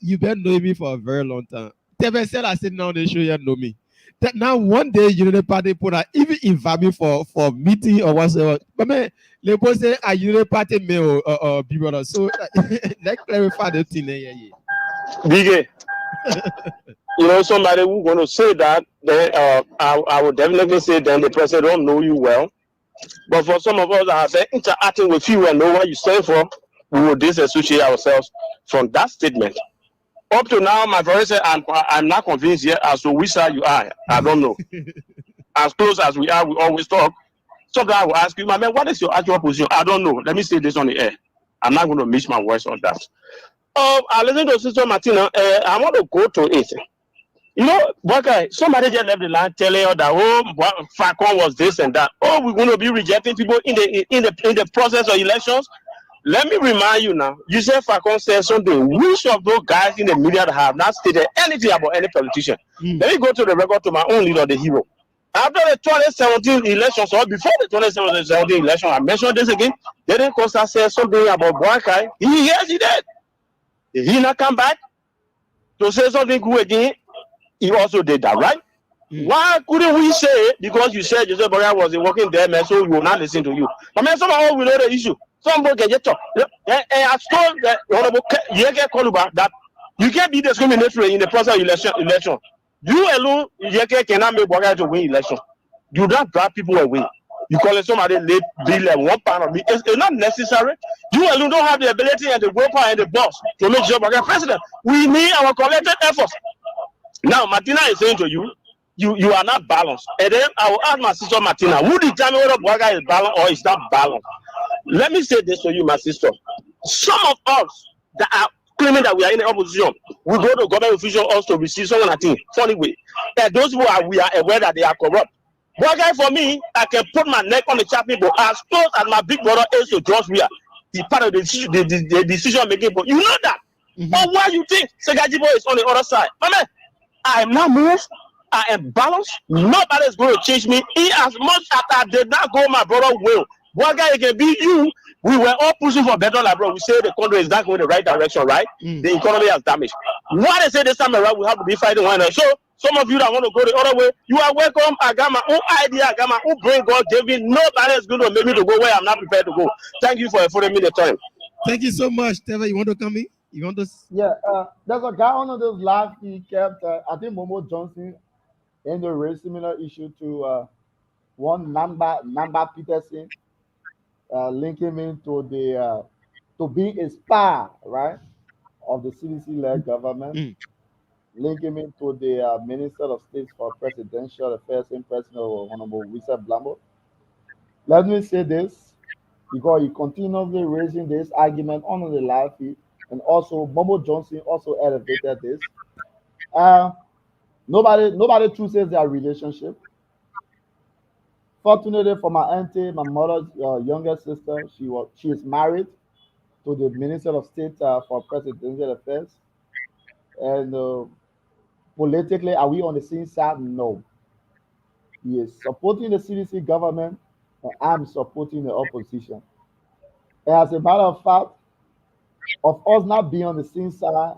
You've been knowing me for a very long time. Tebe said I said now on the show you know me. That now one day Unity Party put out even invite me for meeting or whatever. But man, they both say a Unity Party may or be brother. So let's clarify the thing there. BJ. Somebody who's going to say that, then I would definitely say then the person don't know you well. But for some of us that have been interacting with you and know what you stand for, we will disassociate ourselves from that statement. Up to now, my friend said, I'm not convinced yet as to which side you are. I don't know. As close as we are, we always talk. So I will ask you, my man, what is your actual position? I don't know. Let me say this on the air. I'm not going to mix my words on that. I listen to Sister Martina. I want to go to it. You know, okay, somebody just left the line telling you that Falcon was this and that. Oh, we're going to be rejecting people in the process of elections. Let me remind you now. You said Falcon said something. Which of those guys in the media that have not stated anything about any politician? Let me go to the record to my own leader, the hero. After the 2017 elections, or before the 2017 election, I mentioned this again. Didn't Costa say something about Boakai? Yes, he did. Did he not come back to say something good again? He also did that, right? Why couldn't we say it? Because you said Joseph Boria was working there, man, so we will not listen to you. But man, somehow we know the issue. Somebody can just talk. And I told the Honorable Yeke Koluba that you can't be discriminatory in the process of election. You alone, Yeke cannot make Boria to win election. You don't drive people away. You call it somebody late bill and one part of me. It's not necessary. You alone don't have the ability and the willpower and the boss to make Joseph Boria president. We need our collective efforts. Now, Martina is saying to you, you are not balanced. And then I will ask my sister Martina, who determines whether Boakai is balanced or is not balanced? Let me say this to you, my sister. Some of us that are claiming that we are in the opposition, we go to government officials also to receive someone I think funny way. And those who are we are aware that they are corrupt. Boakai, for me, I can put my neck on the chopping board as close as my big brother is to George Weah. He's part of the decision making board. You know that. But why you think Segajibo is on the other side? My man, I am not moved. I am balanced. Nobody is going to change me. In as much as I did not go my brother will. One guy can be you. We were all pushing for better life, bro. We say the country is not going the right direction, right? The economy has damaged. Why they say this time around we have to be fighting one another? So some of you that want to go the other way, you are welcome. I got my own idea. I got my own brain God gave me. Nobody is going to make me to go where I'm not prepared to go. Thank you for affording me the time. Thank you so much, Teva. You want to come in? You want to? Yeah, there's a guy on those live. He kept, I think, Momo Johnson in the race similar issue to one Namba Peterson, linking him into the to being a spy, right, of the CDC-led government, linking him to the Minister of State for Presidential Affairs in President Honorable Wissa Blambo. Let me say this, because he continuously raising this argument on the live feed, and also Momo Johnson also elevated this. Nobody chooses their relationship. Fortunately for my auntie, my mother's younger sister, she is married to the Minister of State for Presidential Affairs. And politically, are we on the same side? No. He is supporting the CDC government, and I'm supporting the opposition. And as a matter of fact, of us not being on the same side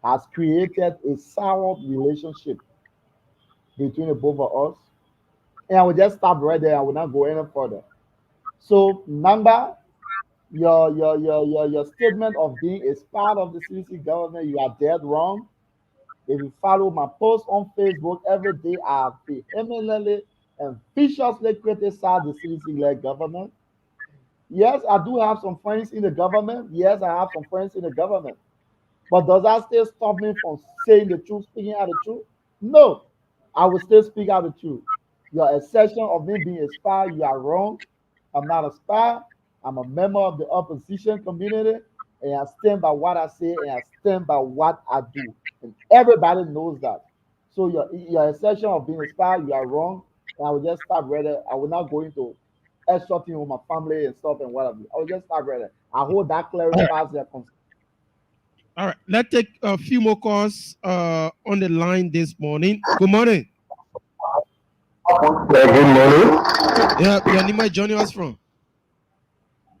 has created a sour relationship between the both of us. And I will just stop right there. I will not go any further. So, Namba, your statement of being a part of the CDC government, you are dead wrong. If you follow my post on Facebook every day, I vehemently and viciously criticize the CDC-led government. Yes, I do have some friends in the government. Yes, I have some friends in the government. But does that still stop me from saying the truth, speaking out the truth? No, I will still speak out the truth. Your assertion of me being a spy, you are wrong. I'm not a spy. I'm a member of the opposition community, and I stand by what I say, and I stand by what I do. And everybody knows that. So your assertion of being a spy, you are wrong. And I will just stop right there. I will not go into extra thing with my family and stuff and whatever. I will just stop right there. I hope that clarifies their concern. All right, let's take a few more calls on the line this morning. Good morning. Yeah, good morning. Yeah, your name is joining us from?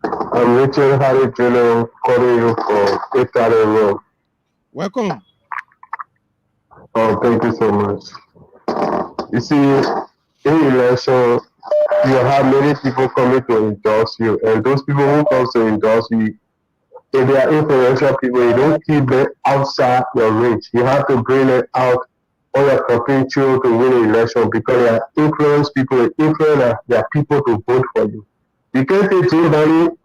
I'm Richard Harry Jr. calling you from Italy Road. Welcome. Oh, thank you so much. You see, in election, you have many people coming to endorse you, and those people who come to endorse you, if they are influential people, you don't keep them outside your range. You have to bring them out on your campaign trail to win an election, because they are influence people, influence their people to vote for you. You can't say to anybody,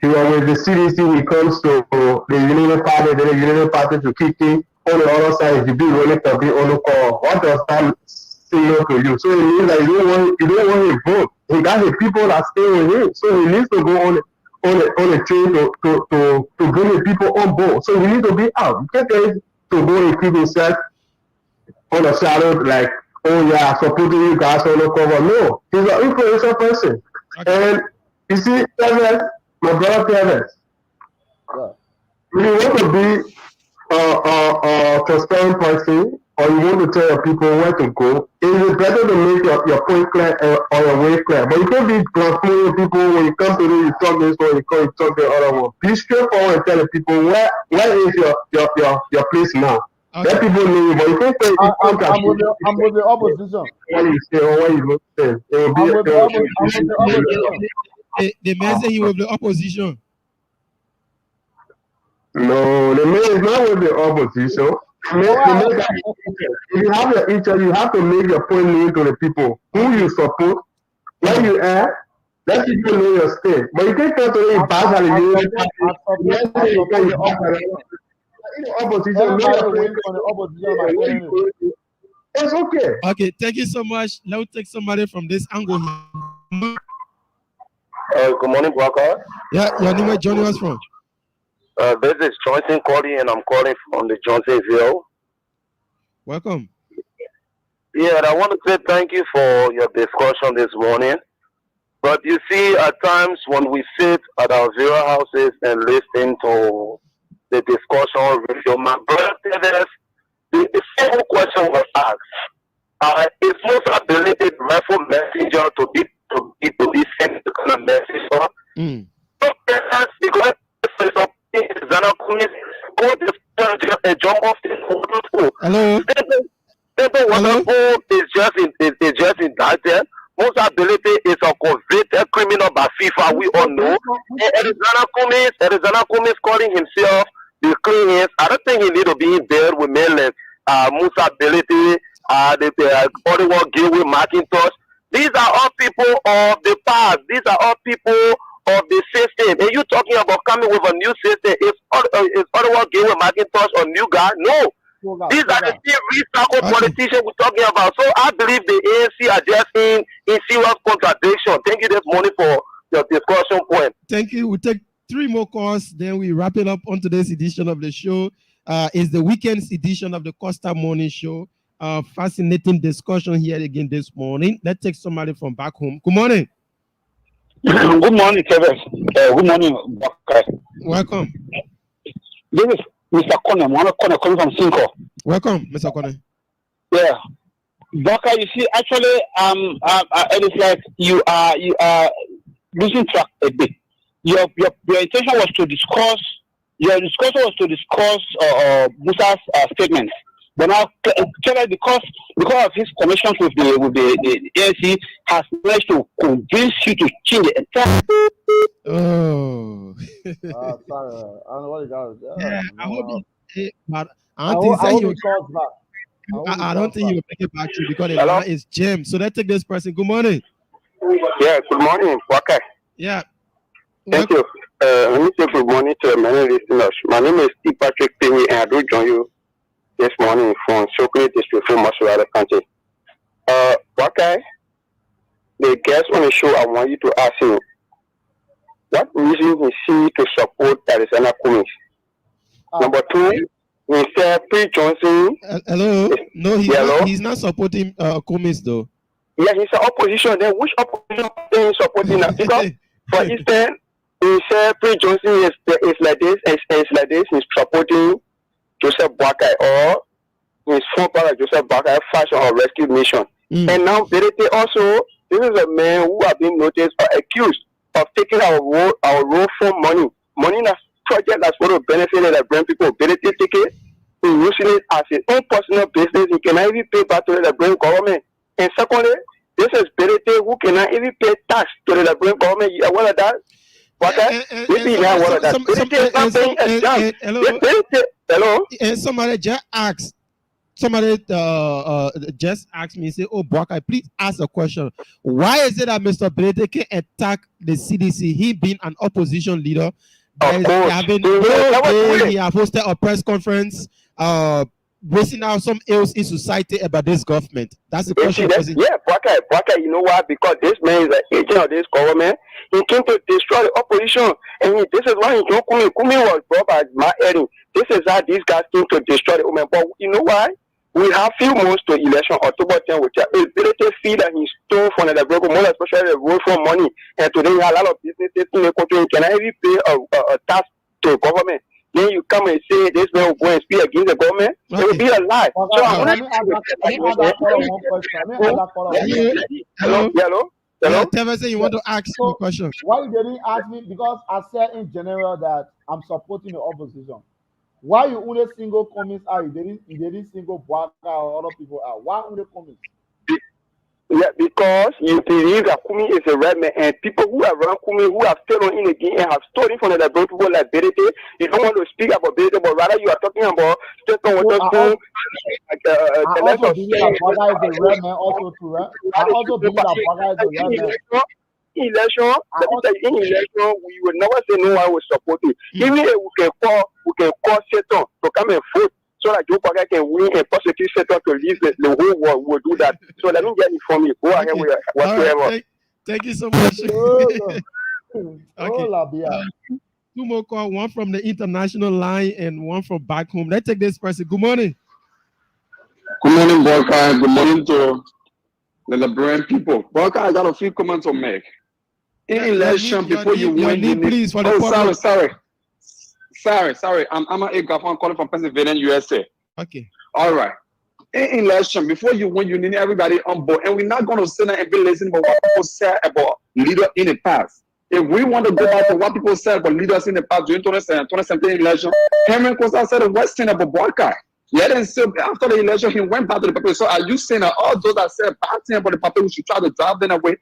you are with the CDC when it comes to the Union Party, then the Union Party to kick in. On the other side, you be willing to be on the call. What does that signal to you? So it means that you don't want him to vote. He got the people that stay with him. So he needs to go on the train to bring the people on board. So you need to be out. You can't tell him to go and keep himself unshadowed, like, oh yeah, supporting you guys on the cover. No, he's an influential person. Okay. And you see, Teves, my brother Teves, Yeah. if you want to be a transparent person, or you want to tell your people where to go, it is better to make your point clear or your way clear. But you can't be transforming people when you come to this, you talk this one, you talk the other one. Be straightforward and tell the people where is your place now. Okay. Let people know you, but you can't say I'm with the opposition. what you say or what you don't say. It will be I'm with the opposition. The man say he will be opposition. No, the man is not with the opposition. If you have your interest, you have to make your point known to the people who you support, where you are. Let people know your state. But you can't come to the pass allegations. It's okay. Okay, thank you so much. Let's take somebody from this angle here. Good morning, Bwaka. Yeah, your name is joining us from? This is Johnson calling, and I'm calling from the Johnsonville. Welcome. Yeah, and I want to say thank you for your discussion this morning. But you see, at times when we sit at our viewer houses and listen to the discussion, my brother said the simple question was asked. Is Musa ability rightful messenger to be sent the kind of message? Because Zana Kumis go to jump off the hello. Hello. Is just indicted. Musa ability is a convicted criminal by FIFA. We all know. Zana Kumis calling himself the clean hands. I don't think he need to be in bed with men like Musa ability. The other one deal with Macintosh. These are all people of the past. These are all people of the system. And you talking about coming with a new system? Is other one deal with Macintosh or new guy? No. These are the recycled politicians we're talking about. So I believe the ANC are just in serious contradiction. Thank you this morning for your discussion point. Thank you. We'll take 3 more calls, then we wrap it up on today's edition of the show. It's the weekend's edition of the Costa Morning Show. Fascinating discussion here again this morning. Let's take somebody from back home. Good morning. Good morning, Kevin. Good morning, Baka. Welcome. This is Mr. Kone. Kone coming from Cinco. Welcome, Mr. Kone. Yeah. Baka, you see, actually, it is like you are losing track a bit. Your intention was to discuss. Your discussion was to discuss Musa's statements. But now, because of his connections with the ANC, has managed to convince you to change the entire. Oh. Sorry. I don't know what you got. Yeah, I hope but I don't think he will make it back to you because the line is jammed. So let's take this person. Good morning. Yeah, good morning, Waka. Yeah. Thank you. Let me say good morning to many listeners. My name is Steve Patrick Penny, and I do join you this morning from Sokole District, from Maswara County. Waka, the guest on the show, I want you to ask him, what reason we see to support Arizona Cummings? Number 2, we said P. Johnson. Hello? No, he's not supporting Cummings though. Yeah, he's an opposition. Then which opposition is supporting that? Because, for instance, he said P. Johnson is like this, is like this, he's supporting Joseph Boakai or his former brother Joseph Boakai Fashion or Rescue Mission. And now, Berete also, this is a man who has been noticed or accused of taking our road for money. Money in a project that's going to benefit and bring people. Berete take it, he's using it as his own personal business. He cannot even pay back to the Liberian government. And secondly, this is Berete who cannot even pay tax to the Liberian government. You are aware of that? Hello? And somebody just asked me, say, oh, Boakai, please ask a question. Why is it that Mr. Berete can attack the CDC? He being an opposition leader. He has hosted a press conference wasting out some ills in society about this government. That's the question. Yeah, Boakai, you know why? Because this man is an agent of this government. He came to destroy the opposition. And this is why he don't Kumi was brought by my hearing. This is how these guys came to destroy the woman. But you know why? We have few months to election. October 10, which is ability fee that he stole from the broker, more especially the road for money. And today, a lot of businesses in the country can even pay a tax to the government. Then you come and say this man will go and speak against the government. It will be a lie. Okay, So I want let me ask that caller one question. Let me ask that caller one question. Hello. Yeah, Teva say you want to ask me a question. Why you didn't ask me? Because I said in general that I'm supporting the opposition. Why you only single comments are you didn't single Bwaka or other people are? Why only comments? Yeah, because you believe that Kumi is a red man, and people who have run Kumi, who have failed on in again and have stolen from the liberal people like Berete, you don't want to speak about Berete, but rather you are talking about just on what to I also believe that Bwaka is a red man also too, right? I also believe that Bwaka is a red man. In election, we will never say no one will support you. Even if we can call Satan to come and vote so that Joe Biden can win and prosecute Satan to leave the whole world. Will do that. So let me get it from you. Go ahead with whatsoever. Right, thank you so much. Okay. Two more calls, one from the international line and one from back home. Let's take this person. Good morning. Good morning, Borka. Good morning to the Liberian people. Borka, I got a few comments to make. In election, before you win, you need... please, for the Sorry. I'm a Gafan. I'm calling from Pennsylvania, USA. Okay. All right. In election, before you win, you need everybody on board. And we're not going to sit there and be listening to what people said about leaders in the past. If we want to go back to what people said about leaders in the past during 2017 election, Henry Costa said the worst thing about Borka. Yet and still, after the election, he went back to the people. So are you saying that all those that said bad things about the people, we should try to drive them away?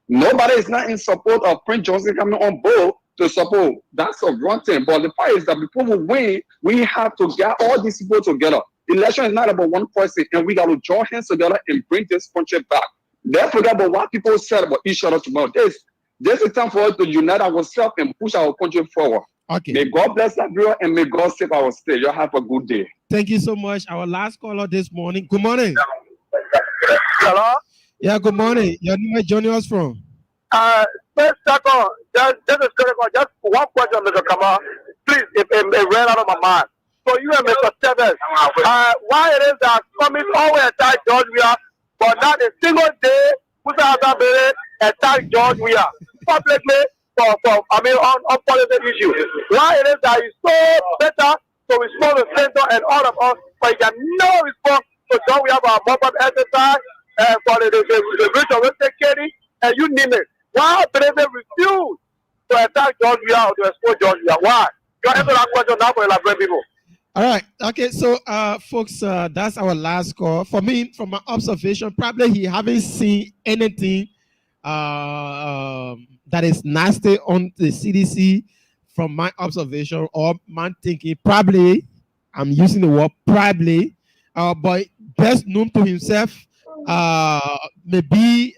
Nobody is not in support of Prince Johnson coming on board to support. That's a wrong thing. But the point is that before we win, we have to get all these people together. Election is not about one person, and we got to join hands together and bring this country back. Let's forget about what people said about each other tomorrow. This is time for us to unite ourselves and push our country forward. Okay. May God bless Liberia and may God save our state. You have a good day. Thank you so much. Our last caller this morning. Good morning. Hello? Yeah, good morning. Your name is joining us from? First, second, just one question, Mr. Kama. Please, if it ran out of my mind. So you and Mr. Tevez, why it is that coming always attack George Weah, but not a single day, Musa Azabere attack George Weah publicly on political issues. Why it is that he's so better to respond to Center and all of us, but he can never respond to George Weah for a mop-up exercise, for the bridge of Kenny, and you name it. Why president refuse to attack George Weah or to expose George Weah? Why? You answer that question now for elaborate people. All right. Okay. So, folks, that's our last call. For me, from my observation, probably he haven't seen anything that is nasty on the CDC from my observation or my thinking. Probably, I'm using the word probably, but best known to himself, maybe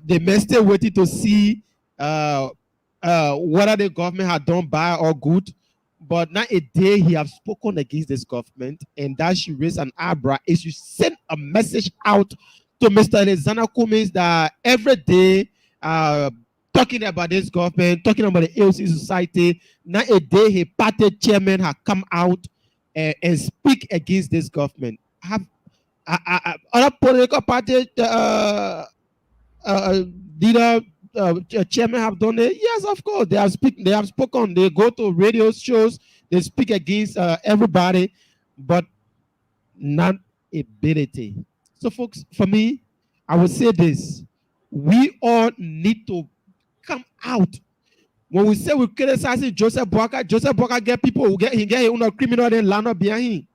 they may still waiting to see whether the government had done bad or good. But not a day he have spoken against this government, and that should raise an eyebrow. It should send a message out to Mr. Alexander Cummings that every day talking about this government, talking about the AOC society, not a day a party chairman has come out and speak against this government. Have other political party leader chairman have done it? Yes, of course. They have spoken. They go to radio shows. They speak against everybody, but not ability. So, folks, for me, I would say this: we all need to come out. When we say we criticize Joseph Boakai get people who get his own criminal then land up behind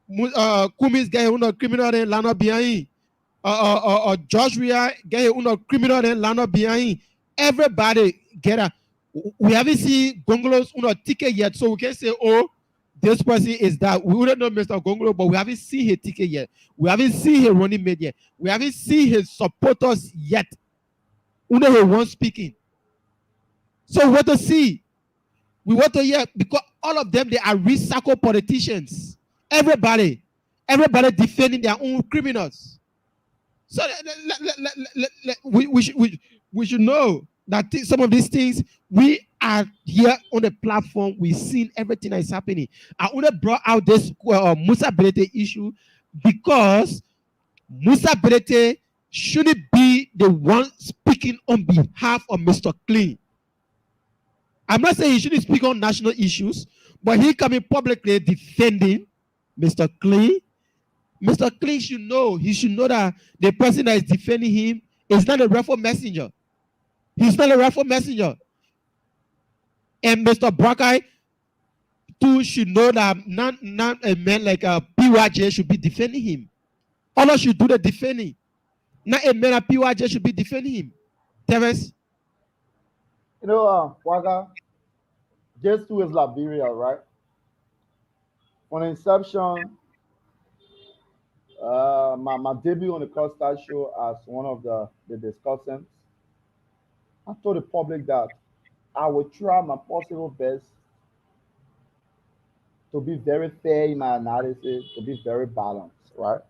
him. Cummings get his own criminal then land up behind him. George Weah get his own criminal then land up behind him. Everybody get a. We haven't seen Gongolo's ticket yet, so we can say, oh, this person is that. We wouldn't know Mr. Gongolo, but we haven't seen his ticket yet. We haven't seen his running mate yet. We haven't seen his supporters yet. Only he won't speaking. So what to see? We want to hear, because all of them, they are recycled politicians. Everybody defending their own criminals. So we should know that some of these things, we are here on the platform. We've seen everything that is happening. I only brought out this Musa Belete issue because Musa Belete shouldn't be the one speaking on behalf of Mr. Clean. I'm not saying he shouldn't speak on national issues, but he coming publicly defending Mr. Clean. Mr. Clean should know. He should know that the person that is defending him is not a rightful messenger. He's not a rightful messenger. And Mr. Brackeye too should know that not a man like a PYJ should be defending him. Others should do the defending. Not a man like PYJ should be defending him. Teves? You know, Waga, just to is Liberia, right? On inception, my debut on the Costa Show as one of the discussants, I told the public that I would try my possible best to be very fair in my analysis, to be very balanced, right?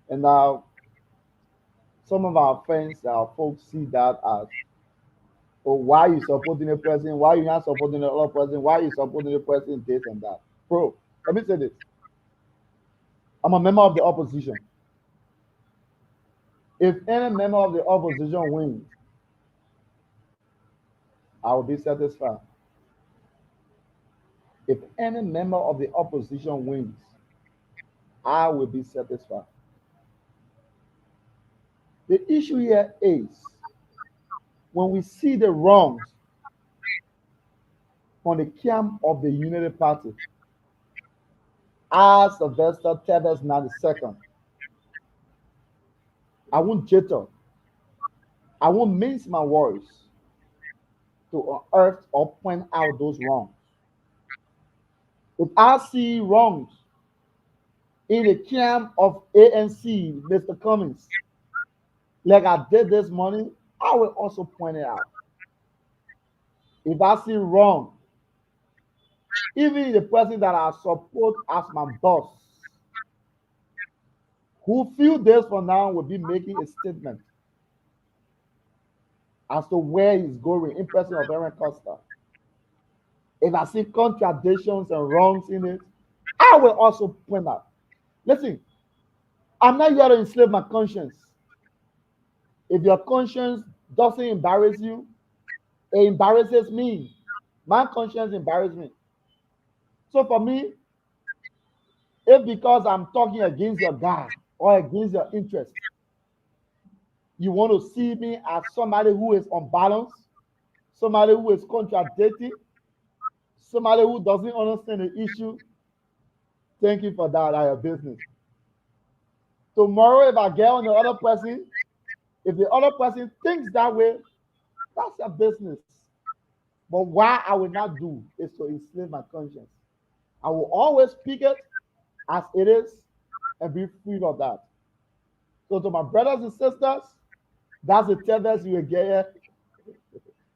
And now, some of our friends, our folks see that as, oh, why you supporting the president? Why you not supporting the other president? Why you supporting the president? This and that. Bro, let me say this. I'm a member of the opposition. If any member of the opposition wins, I will be satisfied. If any member of the opposition wins, I will be satisfied. The issue here is when we see the wrongs on the camp of the Unity Party, as Sylvester Teves now the second, I won't jitter. I won't mince my words to unearth or point out those wrongs. If I see wrongs in the camp of ANC, Mr. Cummings, like I did this morning, I will also point it out. If I see wrong, even the person that I support as my boss, who few days from now will be making a statement as to where he's going in person of Aaron Costa. If I see contradictions and wrongs in it, I will also point out. Listen, I'm not here to enslave my conscience. If your conscience doesn't embarrass you, it embarrasses me. My conscience embarrasses me. So for me, if because I'm talking against your guy or against your interest, you want to see me as somebody who is unbalanced, somebody who is contradicting, somebody who doesn't understand the issue, thank you for that. I have business. Tomorrow, if I get on the other person, if the other person thinks that way, that's their business. But what I will not do is to enslave my conscience. I will always speak it as it is and be free of that. So to my brothers and sisters, that's the Teves you will get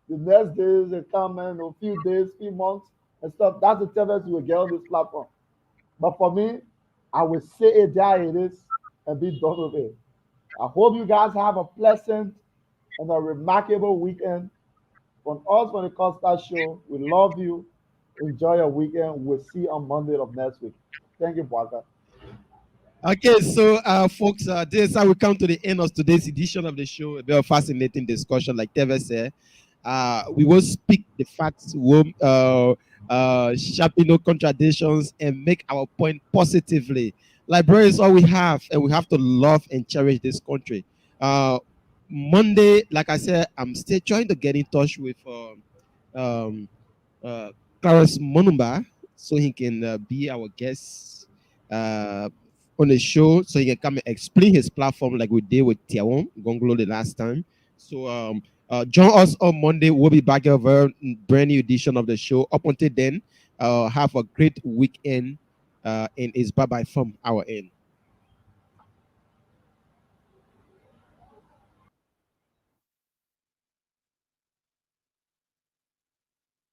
the next days they come in, a few days, few months and stuff. That's the Teves you will get on this platform. But for me, I will say it there it is and be done with it. I hope you guys have a pleasant and a remarkable weekend. From us from the Costa Show, we love you. Enjoy your weekend. We'll see you on Monday of next week. Thank you, Bwaka. Okay, so folks, this is how we come to the end of today's edition of the show. A very fascinating discussion, like Teves said. We will speak the facts, sharpen no contradictions, and make our point positively. Liberia is all we have, and we have to love and cherish this country. Monday, like I said, I'm still trying to get in touch with Clarence Monumba so he can be our guest on the show, so he can come and explain his platform like we did with Tiawon Gonglo the last time. So join us on Monday. We'll be back with a very brand new edition of the show. Up until then, have a great weekend, and it's bye-bye from our end.